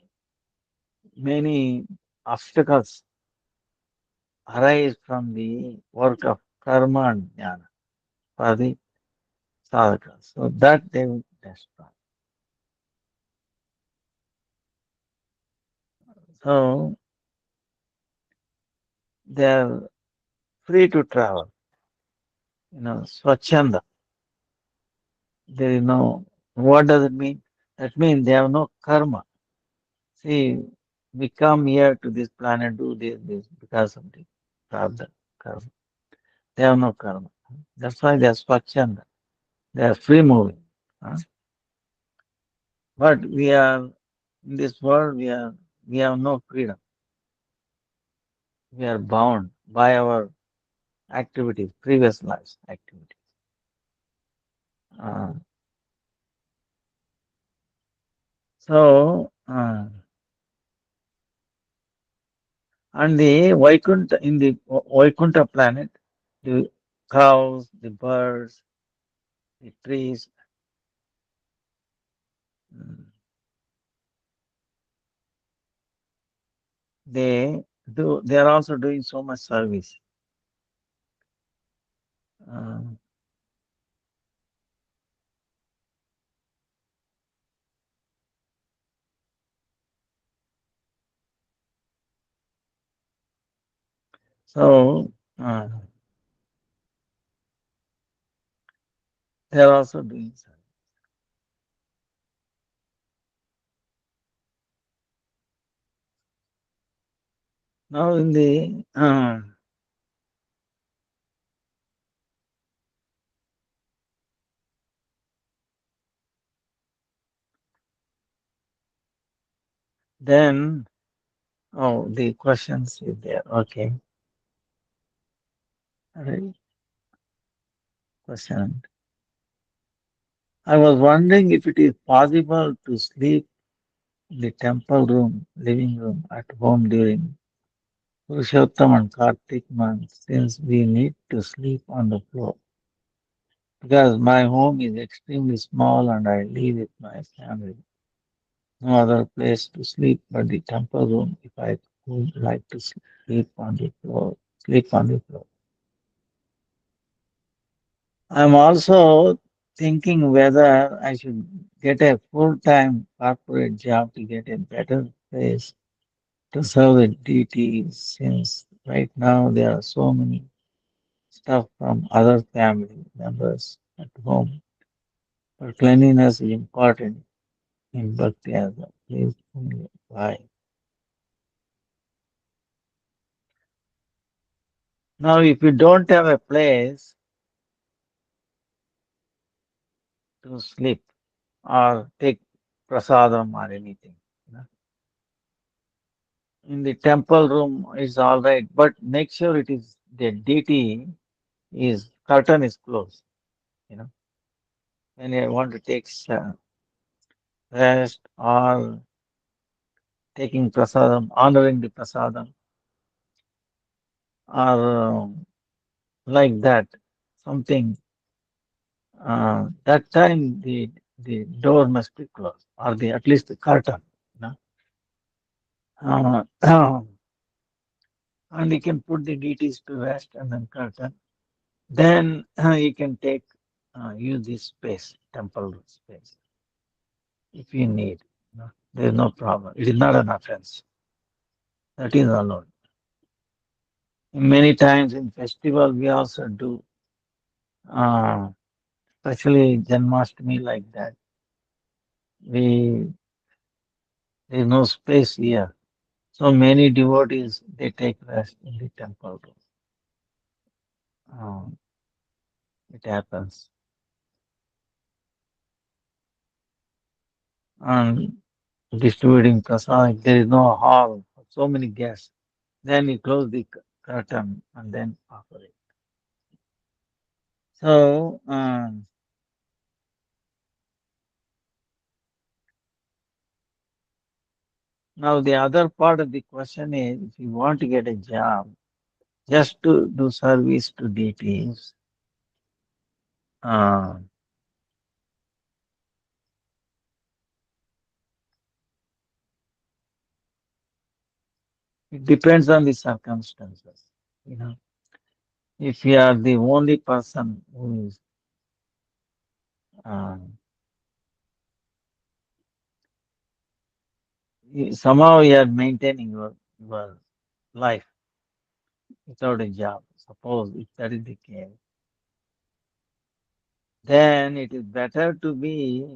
many obstacles arise from the work of karma and jnana for the sadhakas. So that they will destroy. So they are free to travel, swachanda. There is no, what does it mean? That means they have no karma. See, we come here to this planet, do this because of the prarabdha, karma. They have no karma. That's why they are swachanda. They are free moving. Huh? But we are in this world. We have no freedom. We are bound by our activities, previous lives activities. Uh, so, and the Vaikuntha in the Vaikuntha planet, the cows, the birds, the trees, mm, they are also doing so much service. Uh, so they are also doing service. Now in the Then, oh, the questions is there. Okay. Right. Question. I was wondering if it is possible to sleep in the temple room, living room at home during Purushottam and Kartik months, since we need to sleep on the floor. Because my home is extremely small and I live with my family. No other place to sleep but the temple room if I would like to sleep on the floor. Sleep on the floor. I'm also thinking whether I should get a full-time corporate job to get a better place to serve the deities since right now there are so many stuff from other family members at home. But cleanliness is important in Bhakti as well. Please why. Now, if you don't have a place to sleep or take prasadam or anything, you know, in the temple room is all right, but make sure it is the deity is curtain is closed. You know, when you want to take rest or taking prasadam, honoring the prasadam, or like that, something. That time the door must be closed, or the at least the curtain. You know? And you can put the deities to rest and then curtain. Then you can take use this space, temple space, if you need. No, there is no problem. It is not an offense. That is allowed. Many times in festival we also do, uh, especially Janmashtami like that. We there is no space here, so many devotees they take rest in the temple room. Uh, it happens, and distributing prasad. There is no hall, so many guests. Then you close the curtain and then offer it. So now the other part of the question is, if you want to get a job, just to do service to deities, uh, it depends on the circumstances. You know, if you are the only person who is uh, somehow you are maintaining your life without a job. Suppose if that is the case, then it is better to be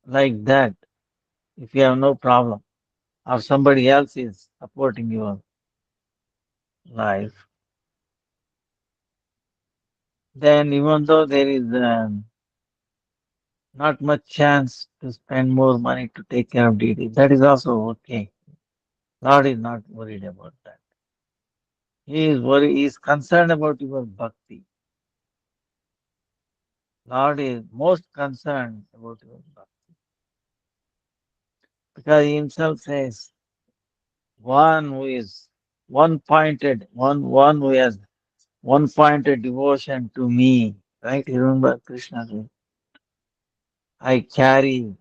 like that if you have no problem or somebody else is supporting your life, then even though there is not much chance to spend more money to take care of deity, that is also okay. Lord is not worried about that. He is concerned about your bhakti. Lord is most concerned about your bhakti. Because he himself says, one who is one pointed, one who has one pointed devotion to me. Right? You remember Krishna says, I carry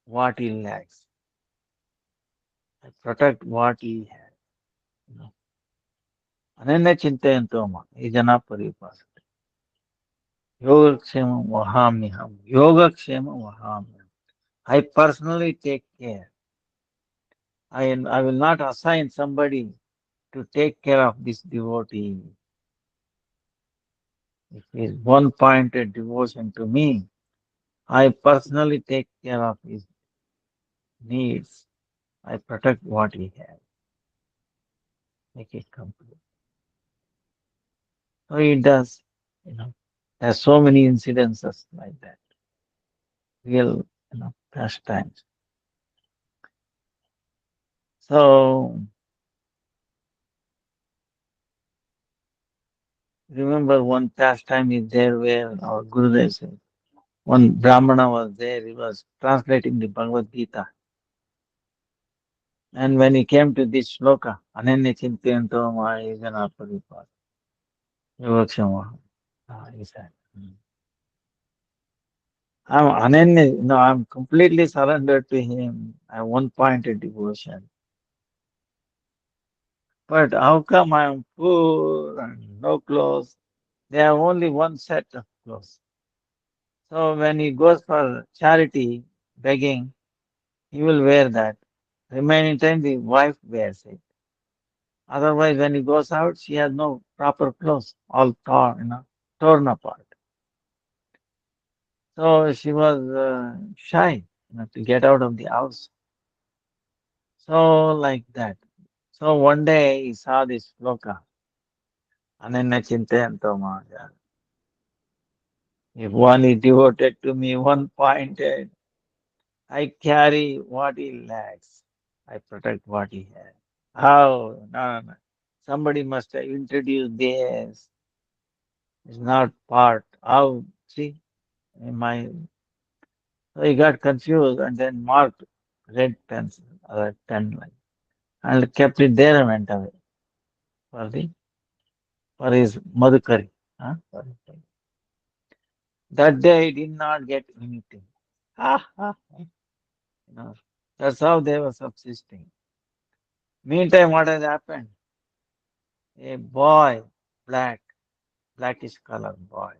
what he lacks. I protect what he has. You know. Ananya chintayantoma, ijana paripasa. Yogaksema vahamyaham. Yogaksema vahamyaham. I personally take care. I will not assign somebody to take care of this devotee. If he is one pointed devotion to me, I personally take care of his needs. I protect what he has. Make it complete. So he does, you know. There's so many incidences like that. Real. pastimes. So remember one pastime is there where our Gurudev said, one Brahmana was there, he was translating the Bhagavad Gita. And when he came to this shloka, Ananya Chintayanto Mahayajana Paripat, Vivakshama, he said, I'm Ananya, no, I'm completely surrendered to him. I have one pointed devotion. But how come I'm poor and no clothes? They have only one set of clothes. So when he goes for charity, begging, he will wear that. Remaining time, the wife wears it. Otherwise, when he goes out, she has no proper clothes, all torn, torn apart. So she was shy, to get out of the house. So like that. So one day he saw this sloka, Ananya Chintayanto Mahaja. If one is devoted to me, one pointed, I carry what he lacks. I protect what he has. How? No, no, no. Somebody must have introduced this. It's not part. How? See, in my so he got confused and then marked red pencil, pen like, and kept it there and went away for the for his madhukari. Huh? That day he did not get anything. Ha, ha, ha. You know, that's how they were subsisting. Meantime, what has happened? A boy, black, blackish color boy,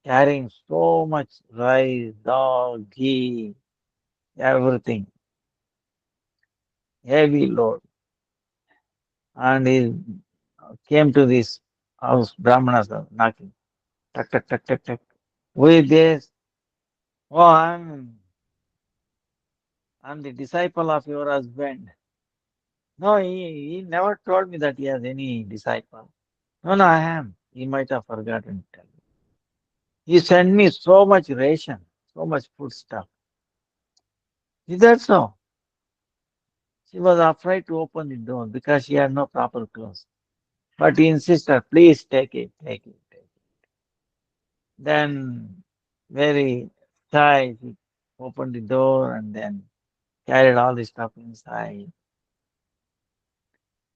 carrying so much rice, dal, ghee, everything, heavy load. And he came to this house, Brahmanas are knocking, tuck, tuck, tuck, tuck, tuck. With this, oh, I'm the disciple of your husband. No, he never told me that he has any disciple. No, no, I am. He might have forgotten to tell me. He sent me so much ration, so much food stuff. Is that so? She was afraid to open the door because she had no proper clothes. But he insisted, please take it, take it, take it. Then, very shy, she opened the door and then carried all the stuff inside.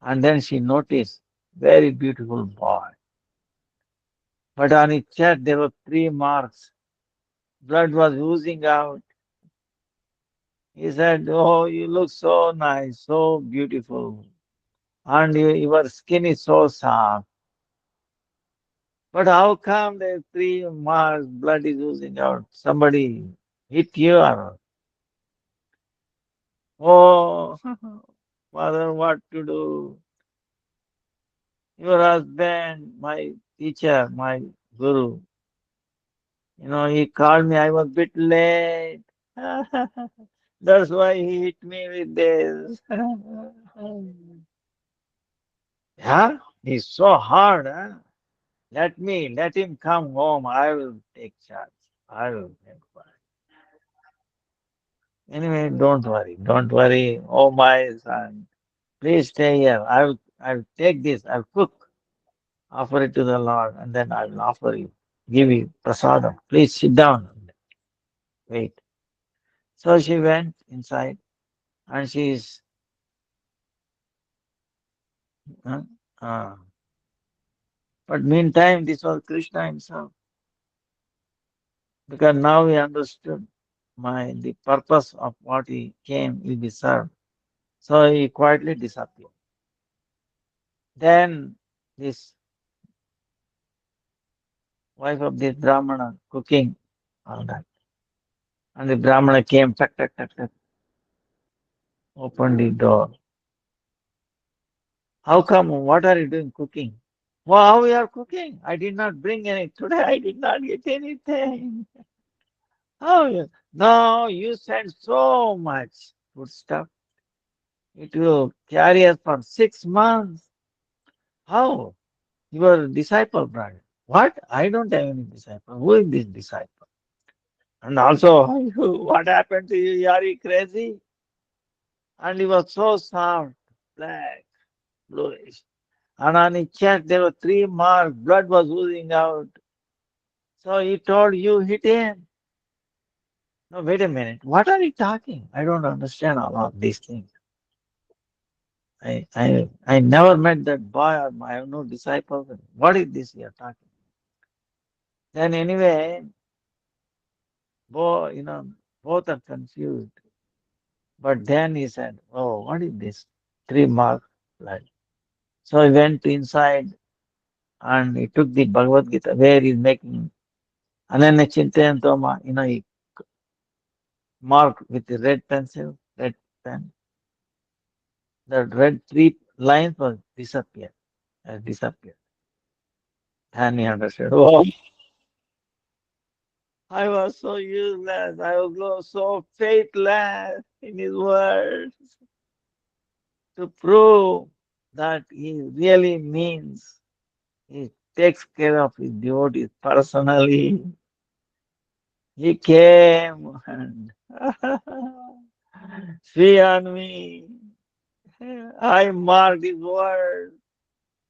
And then she noticed, very beautiful boy. But on his chest, there were 3 marks. Blood was oozing out. He said, oh, you look so nice, so beautiful. And your skin is so soft. But how come the 3 marks, blood is oozing out? Somebody hit you or, oh, mother, what to do? Your husband, my teacher, my guru, he called me, I was a bit late. That's why he hit me with this. Yeah, he's so hard, huh? Let him come home. I will take charge. I will make fine. Anyway, don't worry. Oh my son, please stay here. I'll take this. I'll cook, offer it to the Lord, and then I will offer you, give you prasadam. Please sit down. Wait. So she went inside, and she's, uh, uh, but meantime, this was Krishna himself, because now he understood the purpose of what he came will be served. So he quietly disappeared. Then this wife of this Brahmana cooking all that. And the Brahmana came, tuck, tuck, tuck, tuck, opened the door. How come? What are you doing cooking? Wow, we are cooking. I did not bring any. Today I did not get anything. How? No, you sent so much food stuff. It will carry us for 6 months. How? Your disciple brother. What? I don't have any disciple. Who is this disciple? And also, what happened to you? Are you crazy? And he was so soft, black, bluish. And on his chest, there were 3 marks. Blood was oozing out. So he told you hit him. No, wait a minute. What are you talking? I don't understand all of these things. I never met that boy or I have no disciples. What is this you are talking? Then anyway, both are confused. But then he said, "Oh, what is this? 3 mark blood." So he went inside and he took the Bhagavad Gita where he's making Ananya Chintayan Toma, he marked with the red pencil, red pen. The red 3 lines was disappeared. And he understood. Oh, I was so useless. I was so faithless in his words to prove that he really means he takes care of his devotees personally. He came and see on me. I marked his words.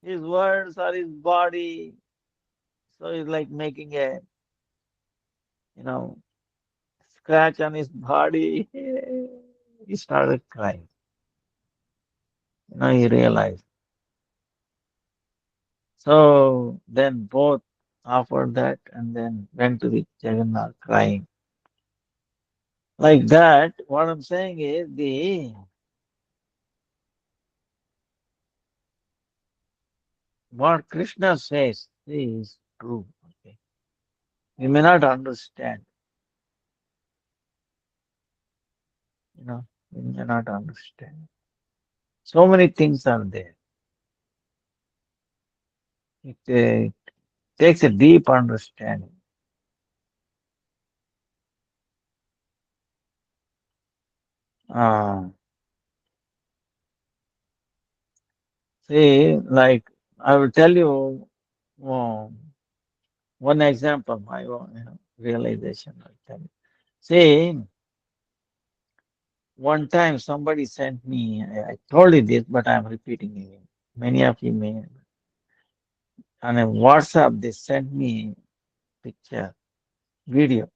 His words are his body. So it's like making a, you know, scratch on his body. He started crying. He realized. So then both offered that and then went to the Jagannath crying. Like that, what I'm saying is what Krishna says is true. Okay. We may not understand, you know, we may not understand. So many things are there. It takes a deep understanding. Uh, See, like I will tell you um, one example, my own realization. I'll tell you. See, one time somebody sent me, I told you this, but I'm repeating again. Many of you may, on a WhatsApp, they sent me picture, video.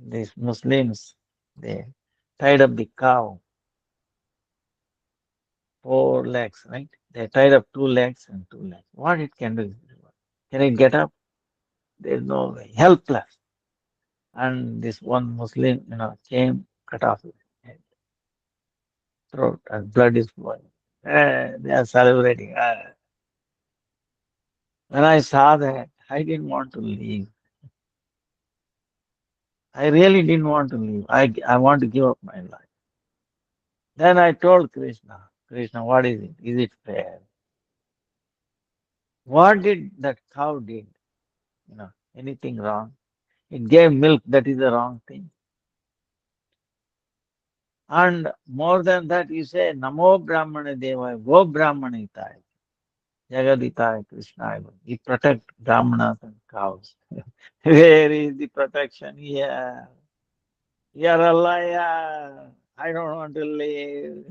These Muslims, they tied up the cow, 4 legs, right? They tied up 2 legs and 2 legs. What it can do? Can it get up? There's no way. Helpless. And this one Muslim, came, cut off his head, throat, and blood is flowing. They are celebrating. When I saw that, I didn't want to leave. I really didn't want to leave. I want to give up my life. Then I told Krishna, Krishna, what is it? Is it fair? What did that cow did? Anything wrong? It gave milk. That is the wrong thing. And more than that, you say, Namo Brahmana Devaya, Go Brahmanitaya, Jagaditaya Krishna. He protect Brahmanas and cows. Where is the protection here? You're a liar. I don't want to live.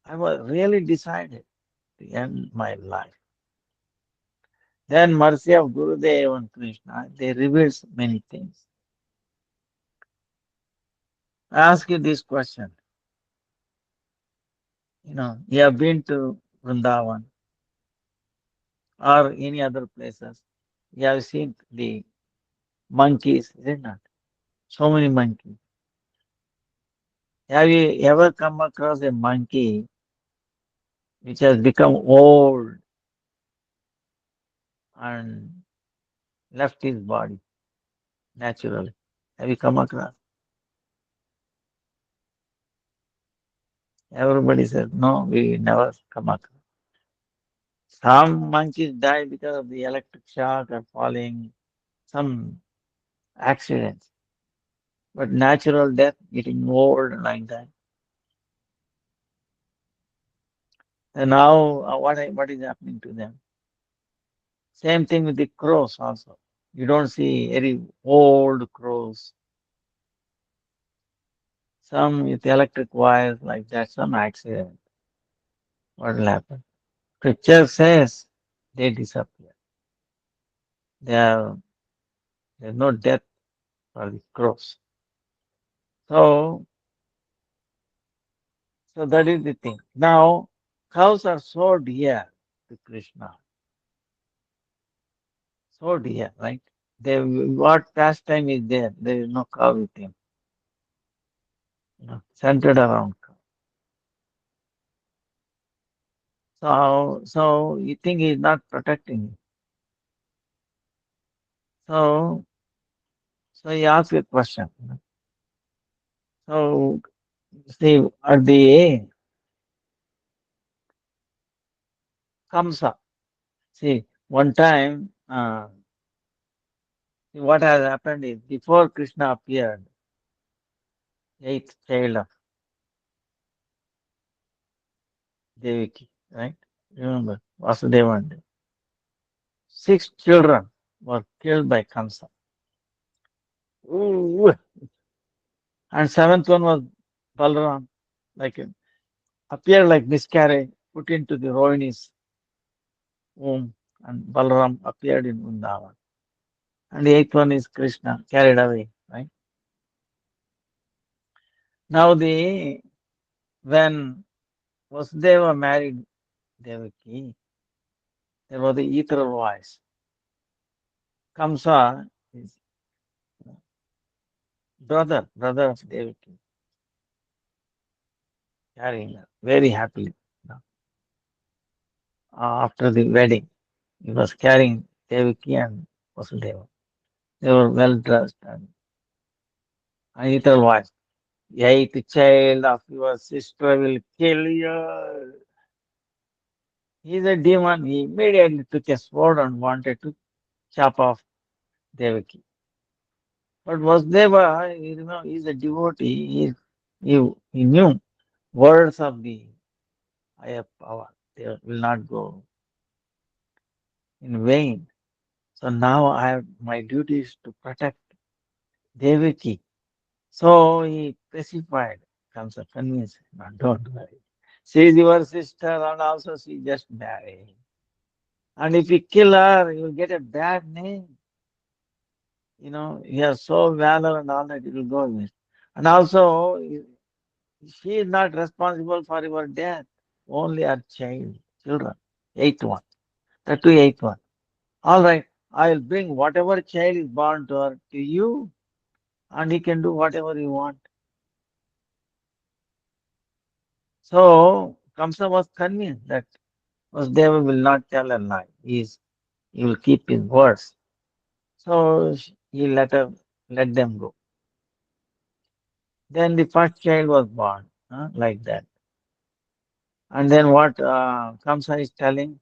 I was really decided to end my life. Then mercy of Gurudev and Krishna, they revealed many things. I ask you this question. You have been to Vrindavan or any other places. You have seen the monkeys, is it not? So many monkeys. Have you ever come across a monkey which has become old and left his body naturally? Have you come across? Everybody says, no, we never come across. Some monkeys die because of the electric shock or falling, some accidents. But natural death, getting old like that. And now, what is happening to them? Same thing with the crows also. You don't see very old crows, some with electric wires like that, some accident. What will happen? Scripture says they disappear. They are, there's no death for the crows. So, so that is the thing. Now, cows are so dear to Krishna, so dear, right? They, what pastime is there? There is no cow with him, centered around cow. So you think he's not protecting you. So, so he asks a question. So, see, at the Kamsa, see, one time, see, what has happened is before Krishna appeared, eighth child of Devaki, right? Remember, Vasudeva and six children were killed by Kamsa. Ooh, and seventh one was Balaram, like appeared like miscarriage, put into the Rohini's womb, and Balaram appeared in Vrindavan. And the eighth one is Krishna, carried away, right? Now the when Vasudeva married Devaki, there was the ethereal voice. Kamsa is brother of Devaki, carrying her very happily. you know. After the wedding, he was carrying Devaki and Vasudeva. They were well dressed and ethereal voice. Eighth child of your sister will kill you. He's a demon. He immediately took a sword and wanted to chop off Devaki. But Vasudeva, he's a devotee. He knew words of the higher power. They will not go in vain. So now I have my duty is to protect Devaki. So he pacified, Kamsa convinced him, "No, don't worry. She is your sister and also she just married. And if you kill her, you will get a bad name. You are so valor and all that, it will go with. And also, she is not responsible for your death. Only her children. Eighth one. The two eighth one. All right, I will bring whatever child is born to her to you, and he can do whatever you want. So Kamsa was convinced that Vasudeva will not tell a lie. He will keep his words. So he let them go. Then the first child was born, like that. And then what Kamsa is telling,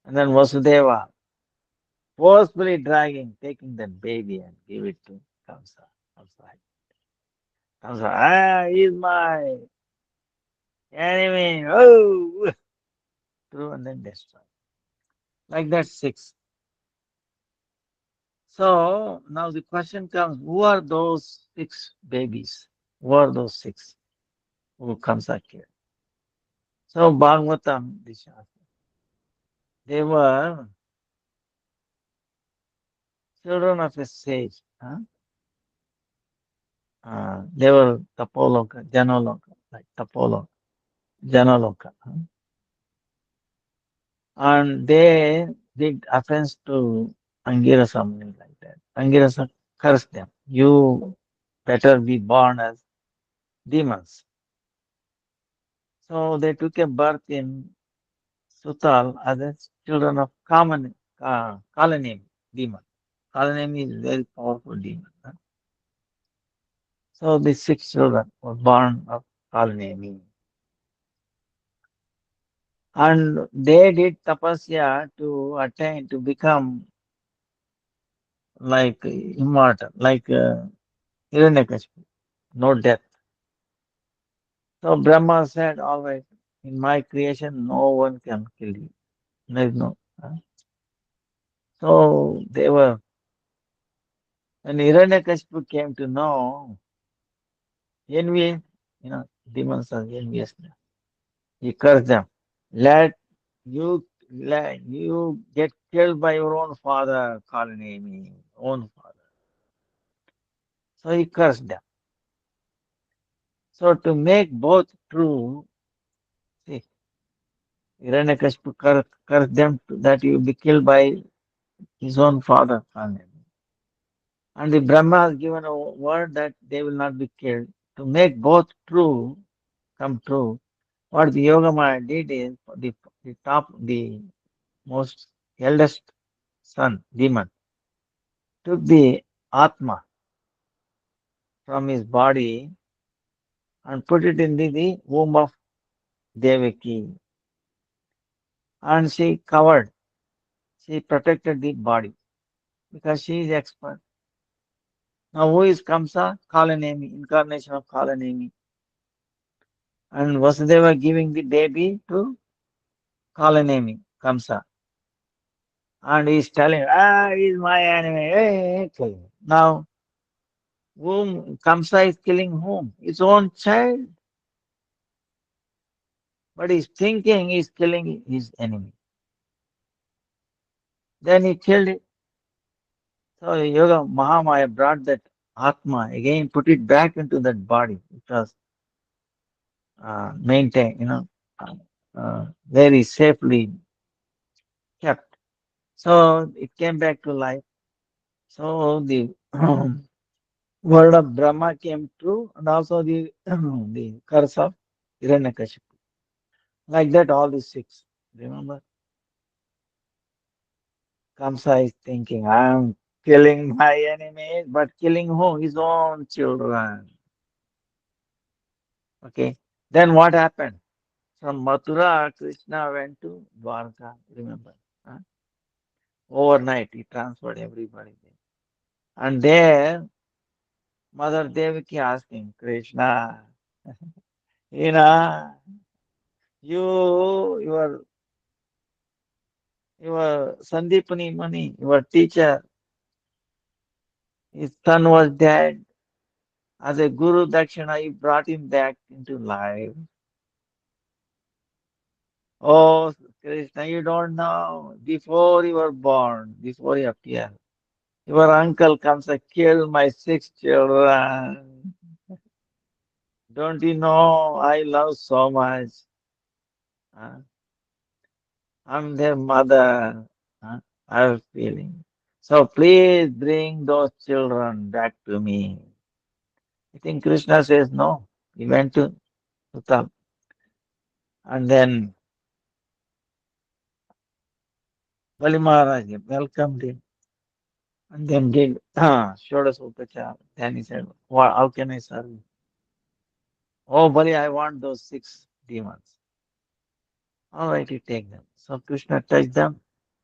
and then Vasudeva forcefully taking the baby and give it to Kamsa. Outside. Kamsa, he's my enemy. Oh, through and then destroy. Like that, six. So now the question comes, who are those six babies? Who are those six who Kamsa killed? So Bhagavatam, the Shastra, they were children of a sage. They were Tapoloka, Janaloka, like Tapoloka, Janaloka. And they did offense to Angirasa Muni like that. Angirasa cursed them. You better be born as demons. So they took a birth in Sutal as a children of Kalanemi demon. Kalanemi is very powerful demon. So the six children were born of Kalanemi. And they did tapasya to attain, to become like immortal, like Hiranyakashipu, no death. So Brahma said, all right, in my creation, no one can kill you. There is no. So they were When Hiranyakashipu came to know envy, demons are envious. He cursed them. Let you get killed by your own father, Kalanemi, own father. So he cursed them. So to make both true, see, Hiranyakashipu cursed them that you be killed by his own father, Kalanemi. And the Brahma has given a word that they will not be killed. To make both true, come true, what the Yogamaya did is the most eldest son, demon, took the Atma from his body and put it in the womb of Devaki. And she protected the body because she is expert. Now who is Kamsa? Kalanemi, incarnation of Kalanemi. And Vasudeva giving the baby to Kalanemi, Kamsa. And he's telling, he's my enemy. Hey, kill him. Now, whom Kamsa is killing whom? His own child. But he's thinking he's killing his enemy. Then he killed it. So Yoga Mahamaya brought that Atma again, put it back into that body, which was maintained, very safely kept. So it came back to life. So the word of Brahma came true, and also the the curse of Hiranyakashipu. Like that, all the six. Remember, Kamsa is thinking, I'm killing my enemies, but killing who? His own children. Okay. Then what happened? From Mathura, Krishna went to Dwarka. Remember, huh? Overnight, he transferred everybody there. And there, Mother Devaki asking Krishna, you know, your Sandipani Mani, your teacher, his son was dead. As a Guru Dakshina, you brought him back into life. Oh, Krishna, you don't know. Before you were born, before you appeared, your uncle comes and kill my six children. Don't you know I love so much? Huh? I'm their mother. Huh? I have feeling. So please bring those children back to me. I think Krishna says no. He went to Uttam and then Bali Maharaj welcomed him and then did Shodas Upachar. Then he said, how can I serve you? Oh, Bali, I want those six demons. All right, you take them. So Krishna touched them,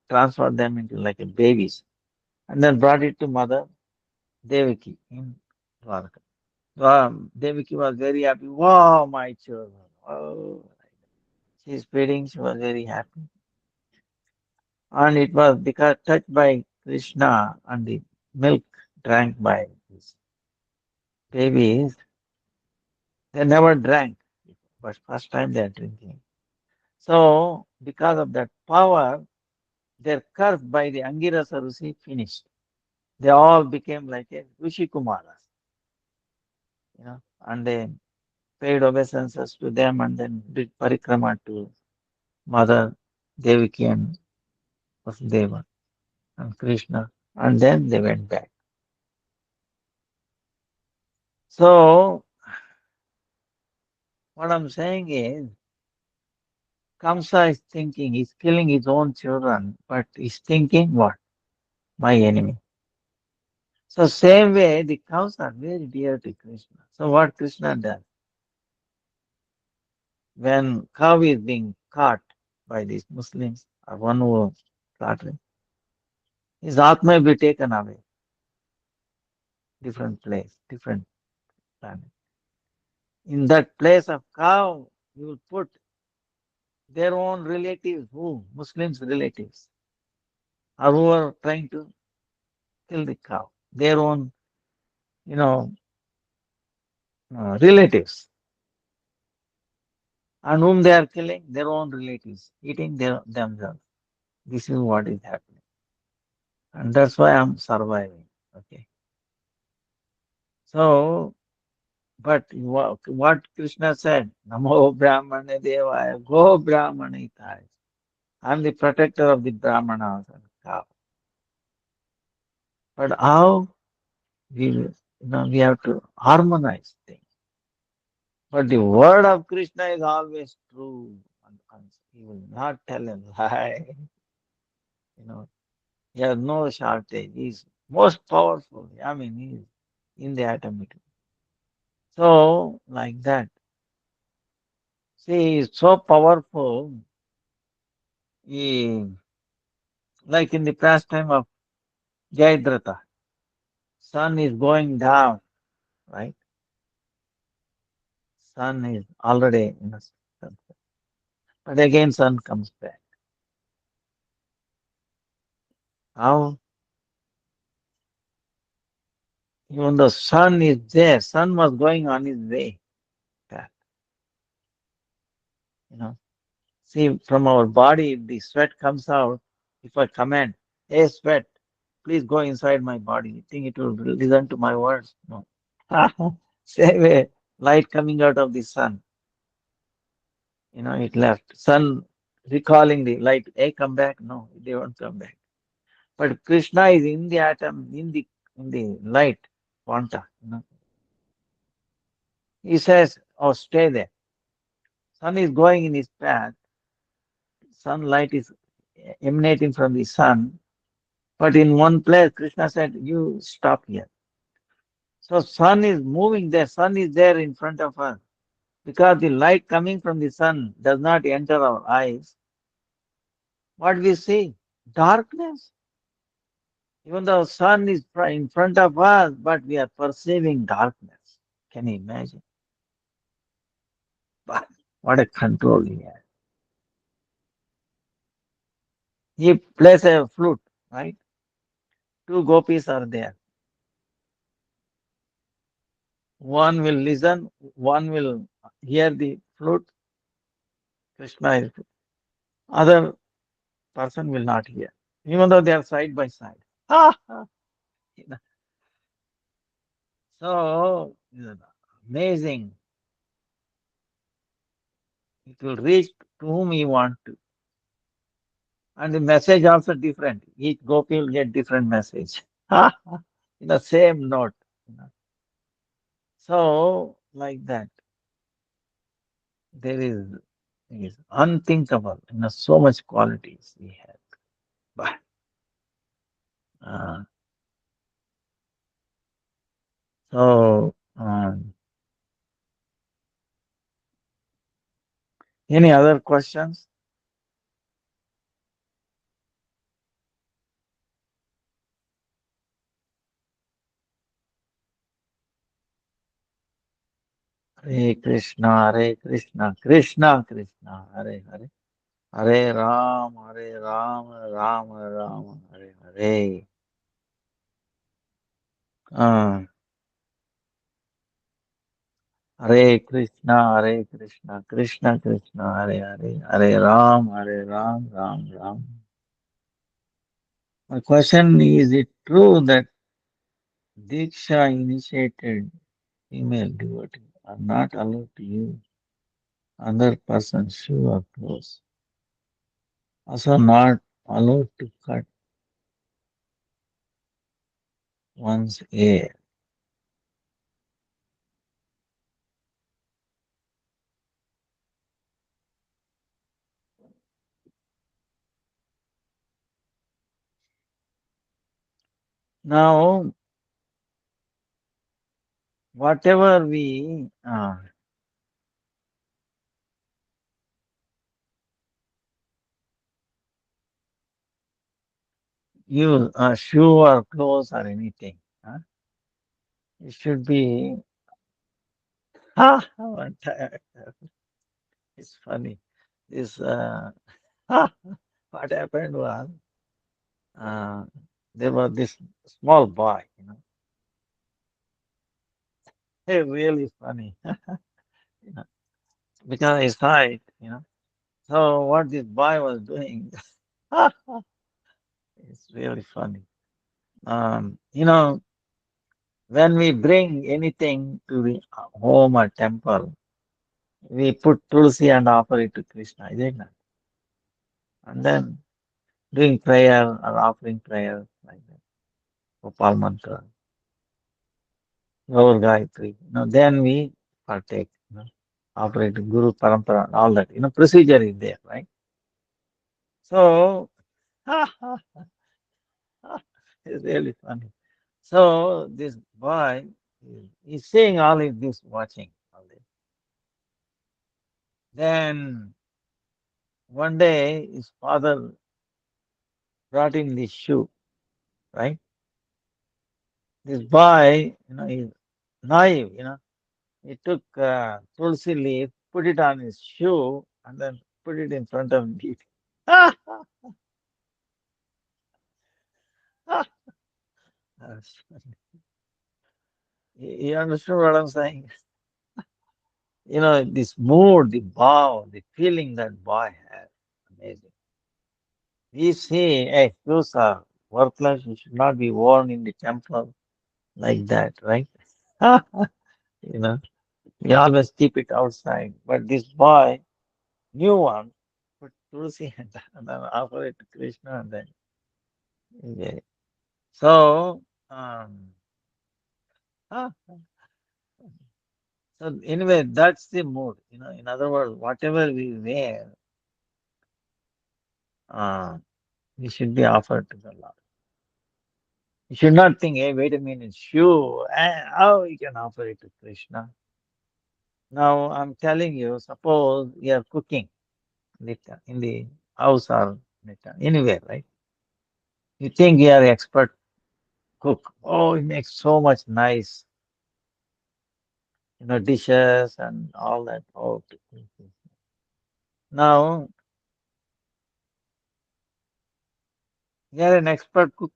transferred them into like a babies, and then brought it to Mother Devaki in Dwarka. Devaki was very happy. Wow, my children. Oh, she's feeding. She was very happy. And it was because touched by Krishna and the milk drank by these babies. They never drank, but first time they are drinking. So, because of that power, their curse by the Angirasa Rishi finished. They all became like a Rishi Kumaras, and they paid obeisances to them and then did parikrama to Mother Devaki and Vasudeva and Krishna, and then they went back. So, what I'm saying is, Kamsa is thinking he's killing his own children, but he's thinking what? My enemy. So, same way, the cows are very dear to Krishna. So, what Krishna does? When cow is being caught by these Muslims or one who slaughtering, his atma will be taken away, different place, different planet. In that place of cow, you will put their own relatives, who? Muslims relatives, or who are trying to kill the cow. their own, you know, relatives, and whom they are killing, their own relatives, eating themselves. This is what is happening, and that's why I'm surviving. Okay, so but what Krishna said, Namo Brahmane Devaya, Go Brahmane Thai. I'm the protector of the Brahmanas and cow. But how we have to harmonize things. But the word of Krishna is always true. And he will not tell a lie. You know, he has no shortage. He's most powerful. I mean, he's in the atomic. So, like that. See, he's so powerful. He, like in the pastime of Jayadratha, sun is going down, right? Sun is already in a sunset. But again, sun comes back. How? Even the sun is there, sun was going on his way back. You know, see, from our body, if the sweat comes out, if I command, hey, sweat, please go inside my body, you think it will listen to my words? No. Same way, light coming out of the sun, it left. Sun recalling the light, hey, come back. No, they won't come back. But Krishna is in the atom, in the light, quanta. He says, oh, stay there. Sun is going in his path. Sunlight is emanating from the sun. But in one place, Krishna said, you stop here. So sun is moving there. Sun is there in front of us. Because the light coming from the sun does not enter our eyes. What we see? Darkness. Even though sun is in front of us, but we are perceiving darkness. Can you imagine? But what a control he has. He plays a flute, right? Two gopis are there. One will listen, one will hear the flute. Krishna is, other person will not hear, even though they are side by side. You know, so amazing. It will reach to whom you want to. And the message also different. Each gopi will get different message. In the same note. you know. So, like that, there is unthinkable. So much qualities we have. But, uh, so, any other questions? Hare Krishna, Hare Krishna, Krishna Krishna, Hare Hare, Hare Ram, Ram Ram, Hare Hare. Uh, Hare Krishna, Krishna Krishna, Hare Hare, Hare Ram, Ram Ram. My question is it true that Diksha initiated female devotees are not allowed to use other person's shoe or clothes? Also not allowed to cut one's hair. Now, whatever we use, shoe or clothes or anything, it should be. One time, it's funny. This what happened was. there was this small boy, hey, really funny, you know, because I saw it. So what this boy was doing, it's really funny. When we bring anything to the home or temple, we put tulsi and offer it to Krishna, isn't it? And then doing prayer or offering prayer like that, Gopal mantra, Gaur Gayatri. Then we partake, offer it to Guru Parampara, all that. Procedure is there, right? So, it's really funny. So this boy, he's seeing all of this, watching all this. Then one day his father brought in this shoe, right? This boy, he's naive, he took tulsi leaf, put it on his shoe, and then put it in front of me. You understand what I'm saying? This mood, the bow, the feeling that boy has. Amazing. We say, hey, those are worthless, you should not be worn in the temple like that, right? you know, we always keep it outside. But this boy, new one, put Tulsi and then offer it to Krishna and then. Yeah. So, ah, so anyway, that's the mood. In other words, whatever we wear, uh, we should be offered to the Lord. You should not think, hey, wait a minute, shoe, how we can offer it to Krishna? Now, I'm telling you, suppose you are cooking in the house or anywhere, right? You think you are expert cook. Oh, you make so much nice, dishes and all that. Oh, now you are an expert cook,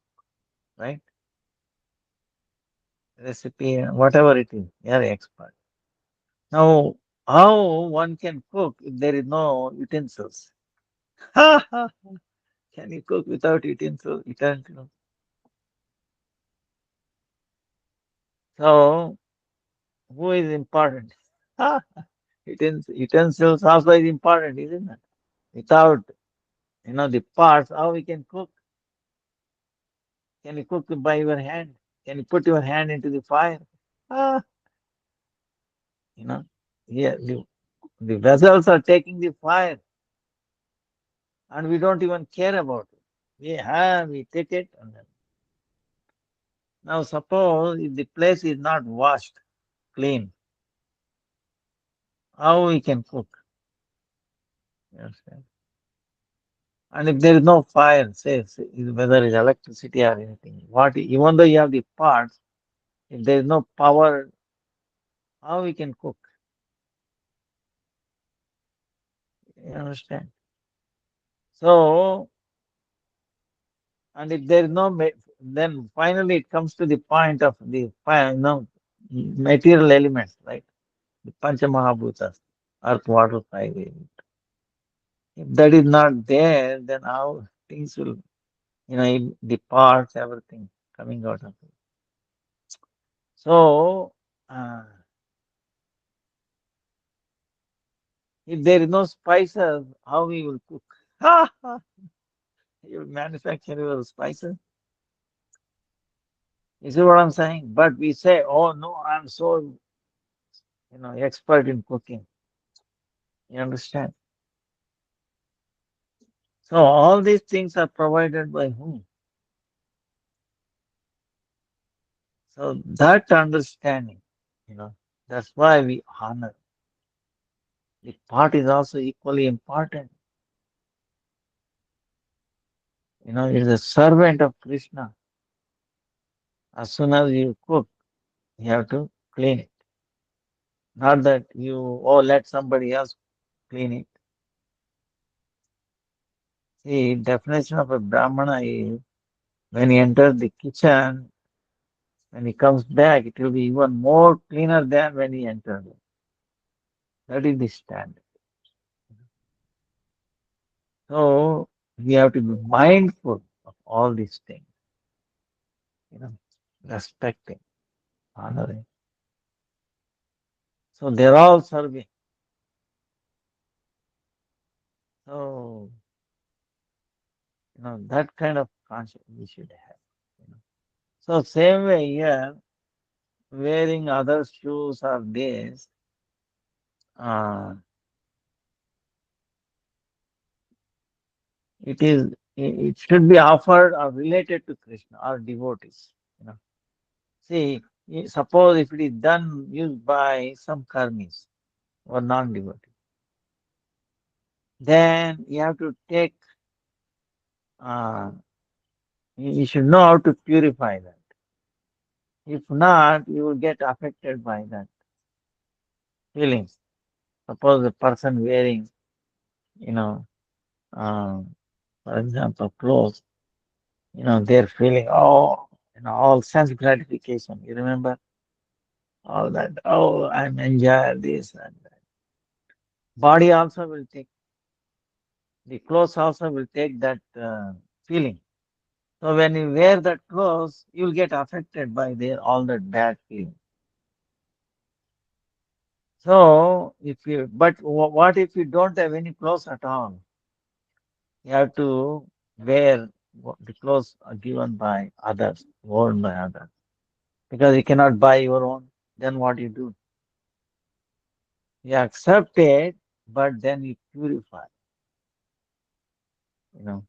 right? Recipe, whatever it is, you are expert. Now, how one can cook if there is no utensils? Can you cook without utensils? So, who is important? Utensils also is important, isn't it? Without, the parts, how we can cook? Can you cook by your hand? Can you put your hand into the fire? Ah, you know, yeah, the vessels are taking the fire and we don't even care about it. We take it. And then, now suppose if the place is not washed, clean, how we can cook? You understand? And if there is no fire, say whether it's electricity or anything, even though you have the parts, if there is no power, how we can cook? You understand? So, and if there is no, then finally it comes to the point of the material elements, right? The Pancha Mahabhutas, earth, water, fire. If that is not there, then how things will, the parts, everything coming out of it. So, uh, if there is no spices, how we will cook? You manufacture your spices. You see what I'm saying? But we say, oh no, I'm so, expert in cooking. You understand? So all these things are provided by whom? So that understanding, that's why we honor. The part is also equally important. It is a servant of Krishna. As soon as you cook, you have to clean it. Not that let somebody else clean it. See, definition of a Brahmana is When he enters the kitchen, when he comes back, it will be even more cleaner than when he entered. That is the standard. So we have to be mindful of all these things, you know, respecting, honoring. So they're all serving. So, that kind of conscience we should have. You know. So same way here, wearing other shoes or this, uh, it should be offered or related to Krishna or devotees. You know. See, suppose if it is done used by some karmis or non-devotees, then you have to take. Uh, you should know how to purify that. If not, you will get affected by that feelings. Suppose the person wearing, you know, for example, clothes, they're feeling, all sense gratification. You remember all that? Oh, I'm enjoying this and that. Body also will take, the clothes also will take that feeling. So when you wear that clothes, you'll get affected by all that bad feeling. So what if you don't have any clothes at all? You have to wear the clothes are given by others, worn by others. Because you cannot buy your own, then what you do? You accept it, but then you purify, you know,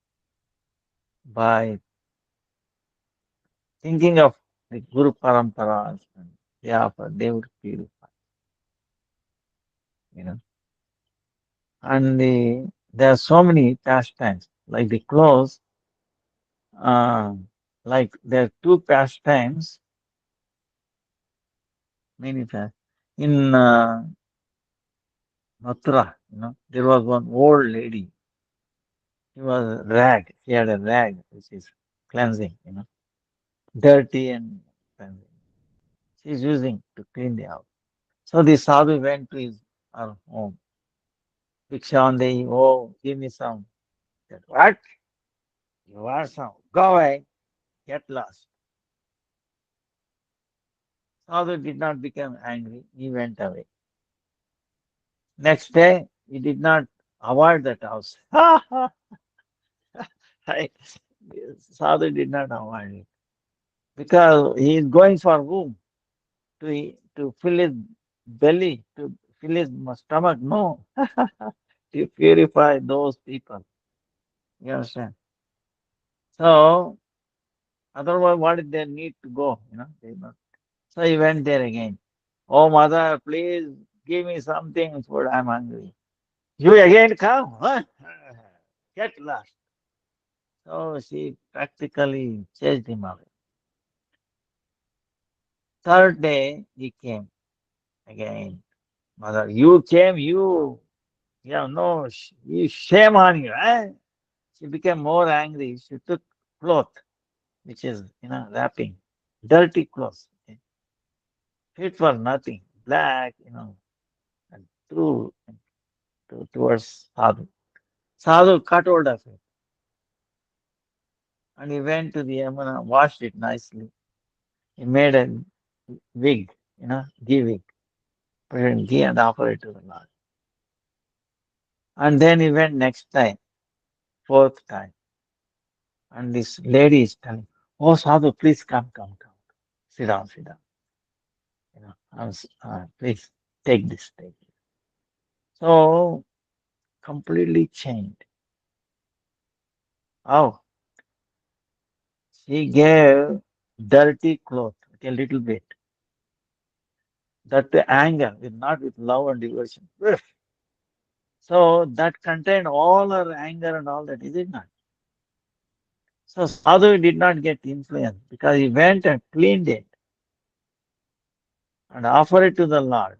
by thinking of the Guru Paramparas, and they would purify, you know. And there are so many pastimes, like the clothes, uh, like there are two pastimes, many pastimes. In Mathura, there was one old lady. She was a rag. She had a rag, which is cleansing, dirty and cleansing. She's using to clean the house. So the sadhu went to her home. Bhikshandehi, oh, give me some. Said, what? You want some? Go away. Get lost. Sadhu did not become angry. He went away. Next day, he did not avoid that house. Right? Sadhu did not avoid it because he is going for whom? To fill his belly, to fill his stomach. No, to purify those people. You understand? So otherwise, what did they need to go? They not. So he went there again. Oh, mother, please give me something food. I'm hungry. You again come? Huh? Get lost. So she practically chased him away. Third day he came again. Mother, you came, no, shame on you. Eh? She became more angry. She took cloth, which is, wrapping, dirty clothes, okay, fit for nothing, black, and threw towards Sadhu. Sadhu cut hold of it, and he went to the Yamuna, washed it nicely. He made a wig, ghee wig, put it in ghee and offered it to the Lord. And then he went next time, fourth time, and this lady is telling, "Oh, Sadhu, please come. Sit down, sit down. Please take this." So completely changed. Oh, she gave dirty cloth, okay, a little bit. That the anger, not with love and devotion. Ugh. So that contained all her anger and all that, is it not? So Sadhu did not get influenced because he went and cleaned it and offered it to the Lord,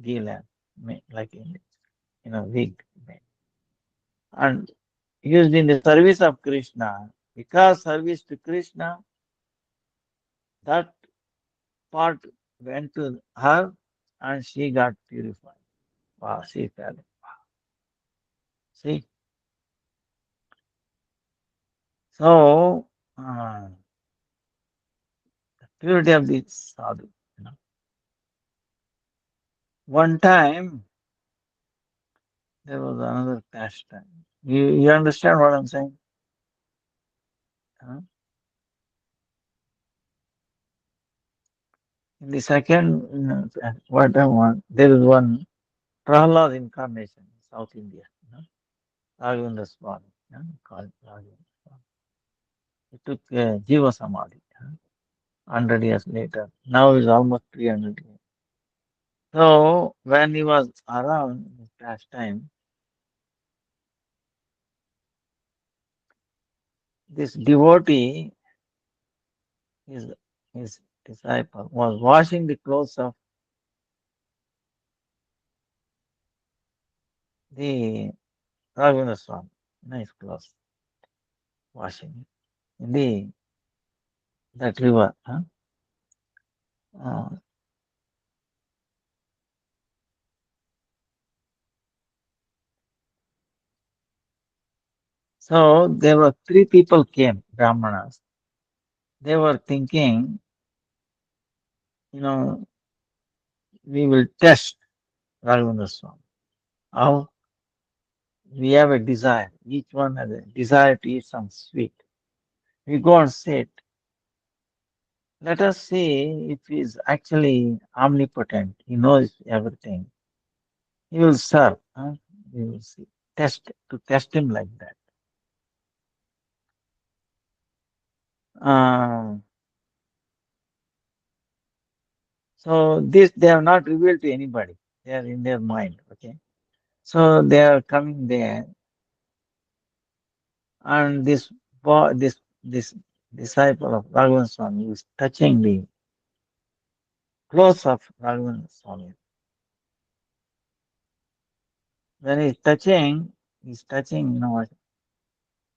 Gilan, like wig, and used in the service of Krishna. Because service to Krishna, that part went to her and she got purified. Wow, she fell. See, so purity of the sadhu. You know. One time there was another pastime. You understand what I'm saying? Huh? In the second, what I want, there is one Prahlad incarnation in South India. Raghavendra Swami, called Raghavendra Swami. He took Jiva Samadhi 100 years later. Now it's almost 300 years. So when he was around in his pastime, this devotee, his, his disciple, was washing the clothes of the Raghavendra Swami. Nice clothes, washing it in that river. Uh, so there were three people came, Brahmanas. They were thinking, you know, we will test Raghavendra Swami. How we have a desire. Each one has a desire to eat some sweet. We go and sit. Let us see if he is actually omnipotent. He knows everything. He will serve. We will see. Test him like that. Uh, so this they have not revealed to anybody. They are in their mind. Okay. So they are coming there, and this disciple of Raghavan Swami is touching the clothes of Raghavan Swami. When he's touching,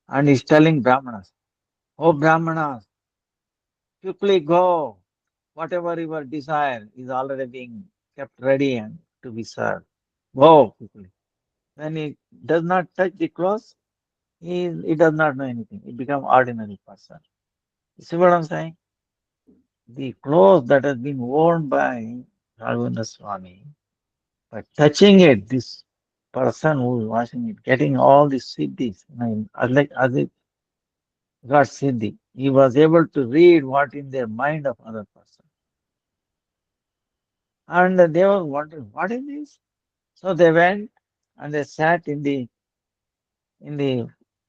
and he's telling Brahmanas, "Oh Brahmanas, quickly go. Whatever your desire is already being kept ready and to be served. Go quickly." When he does not touch the clothes, he does not know anything. He becomes ordinary person. You see what I'm saying? The clothes that has been worn by Raghavendra Swami, by touching it, this person who is washing it, getting all the siddhis, as if got siddhi. He was able to read what in their mind of other person. And they were wondering, what is this? So they went and they sat in the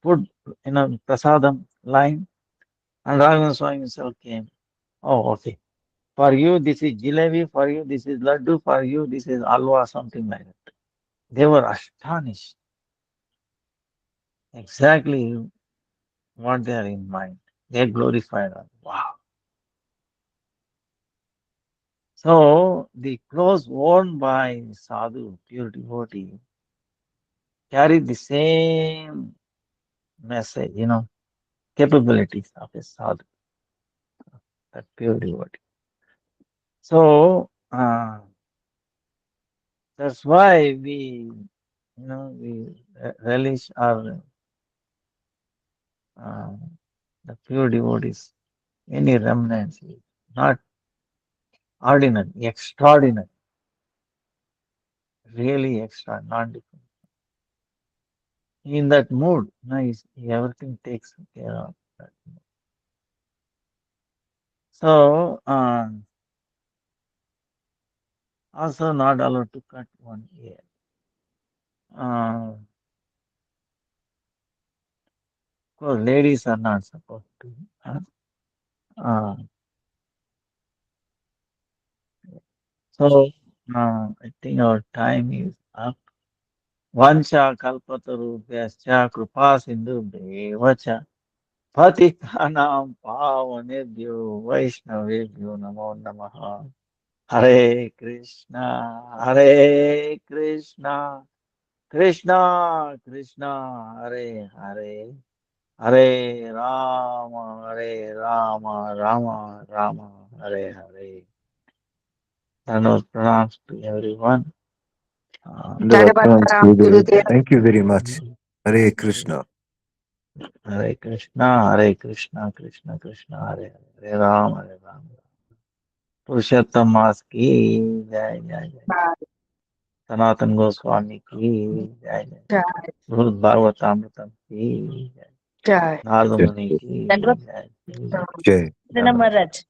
food, prasadam line, and Raghavendra Swami himself came. Oh, okay. For you, this is jalebi. For you, this is laddu. For you, this is alwa, something like that. They were astonished. Exactly what they are in mind. They glorified us. Wow. So the clothes worn by sadhu, pure devotee, carry the same message, capabilities of a sadhu, that pure devotee. So that's why we relish our uh, the pure devotees. Any remnants, not ordinary, extraordinary, really extra, not different. In that mood, nice, everything takes care of that. So, also not allowed to cut one ear. Of course, ladies are not supposed to. Uh, so, I think our time is up. Vancha kalpatarubhyascha kripa sindhu devacha patitanam pavanebhyo vaishnavebhyo namo namaha. Hare Krishna, Hare Krishna, Krishna Krishna, Hare Hare, Hare Rama, Hare Rama, Rama Rama, Hare Hare. And pranams to everyone. Dandavat Ram Gurudev. Thank you very much. Hare Krishna. Hare Krishna, Hare Krishna, Krishna Krishna, Hare Hare, Hare Ram, Hare Ram. पुरुषोत्तम मास की जय जय जय। सनातन गोस्वामी की जय जय। Jai, भूत भागवतामृतम की जय। Jai. नारद Jai. मुनि की Dandavat जय। Ram. Jai. धन्यवाद। Maharaj.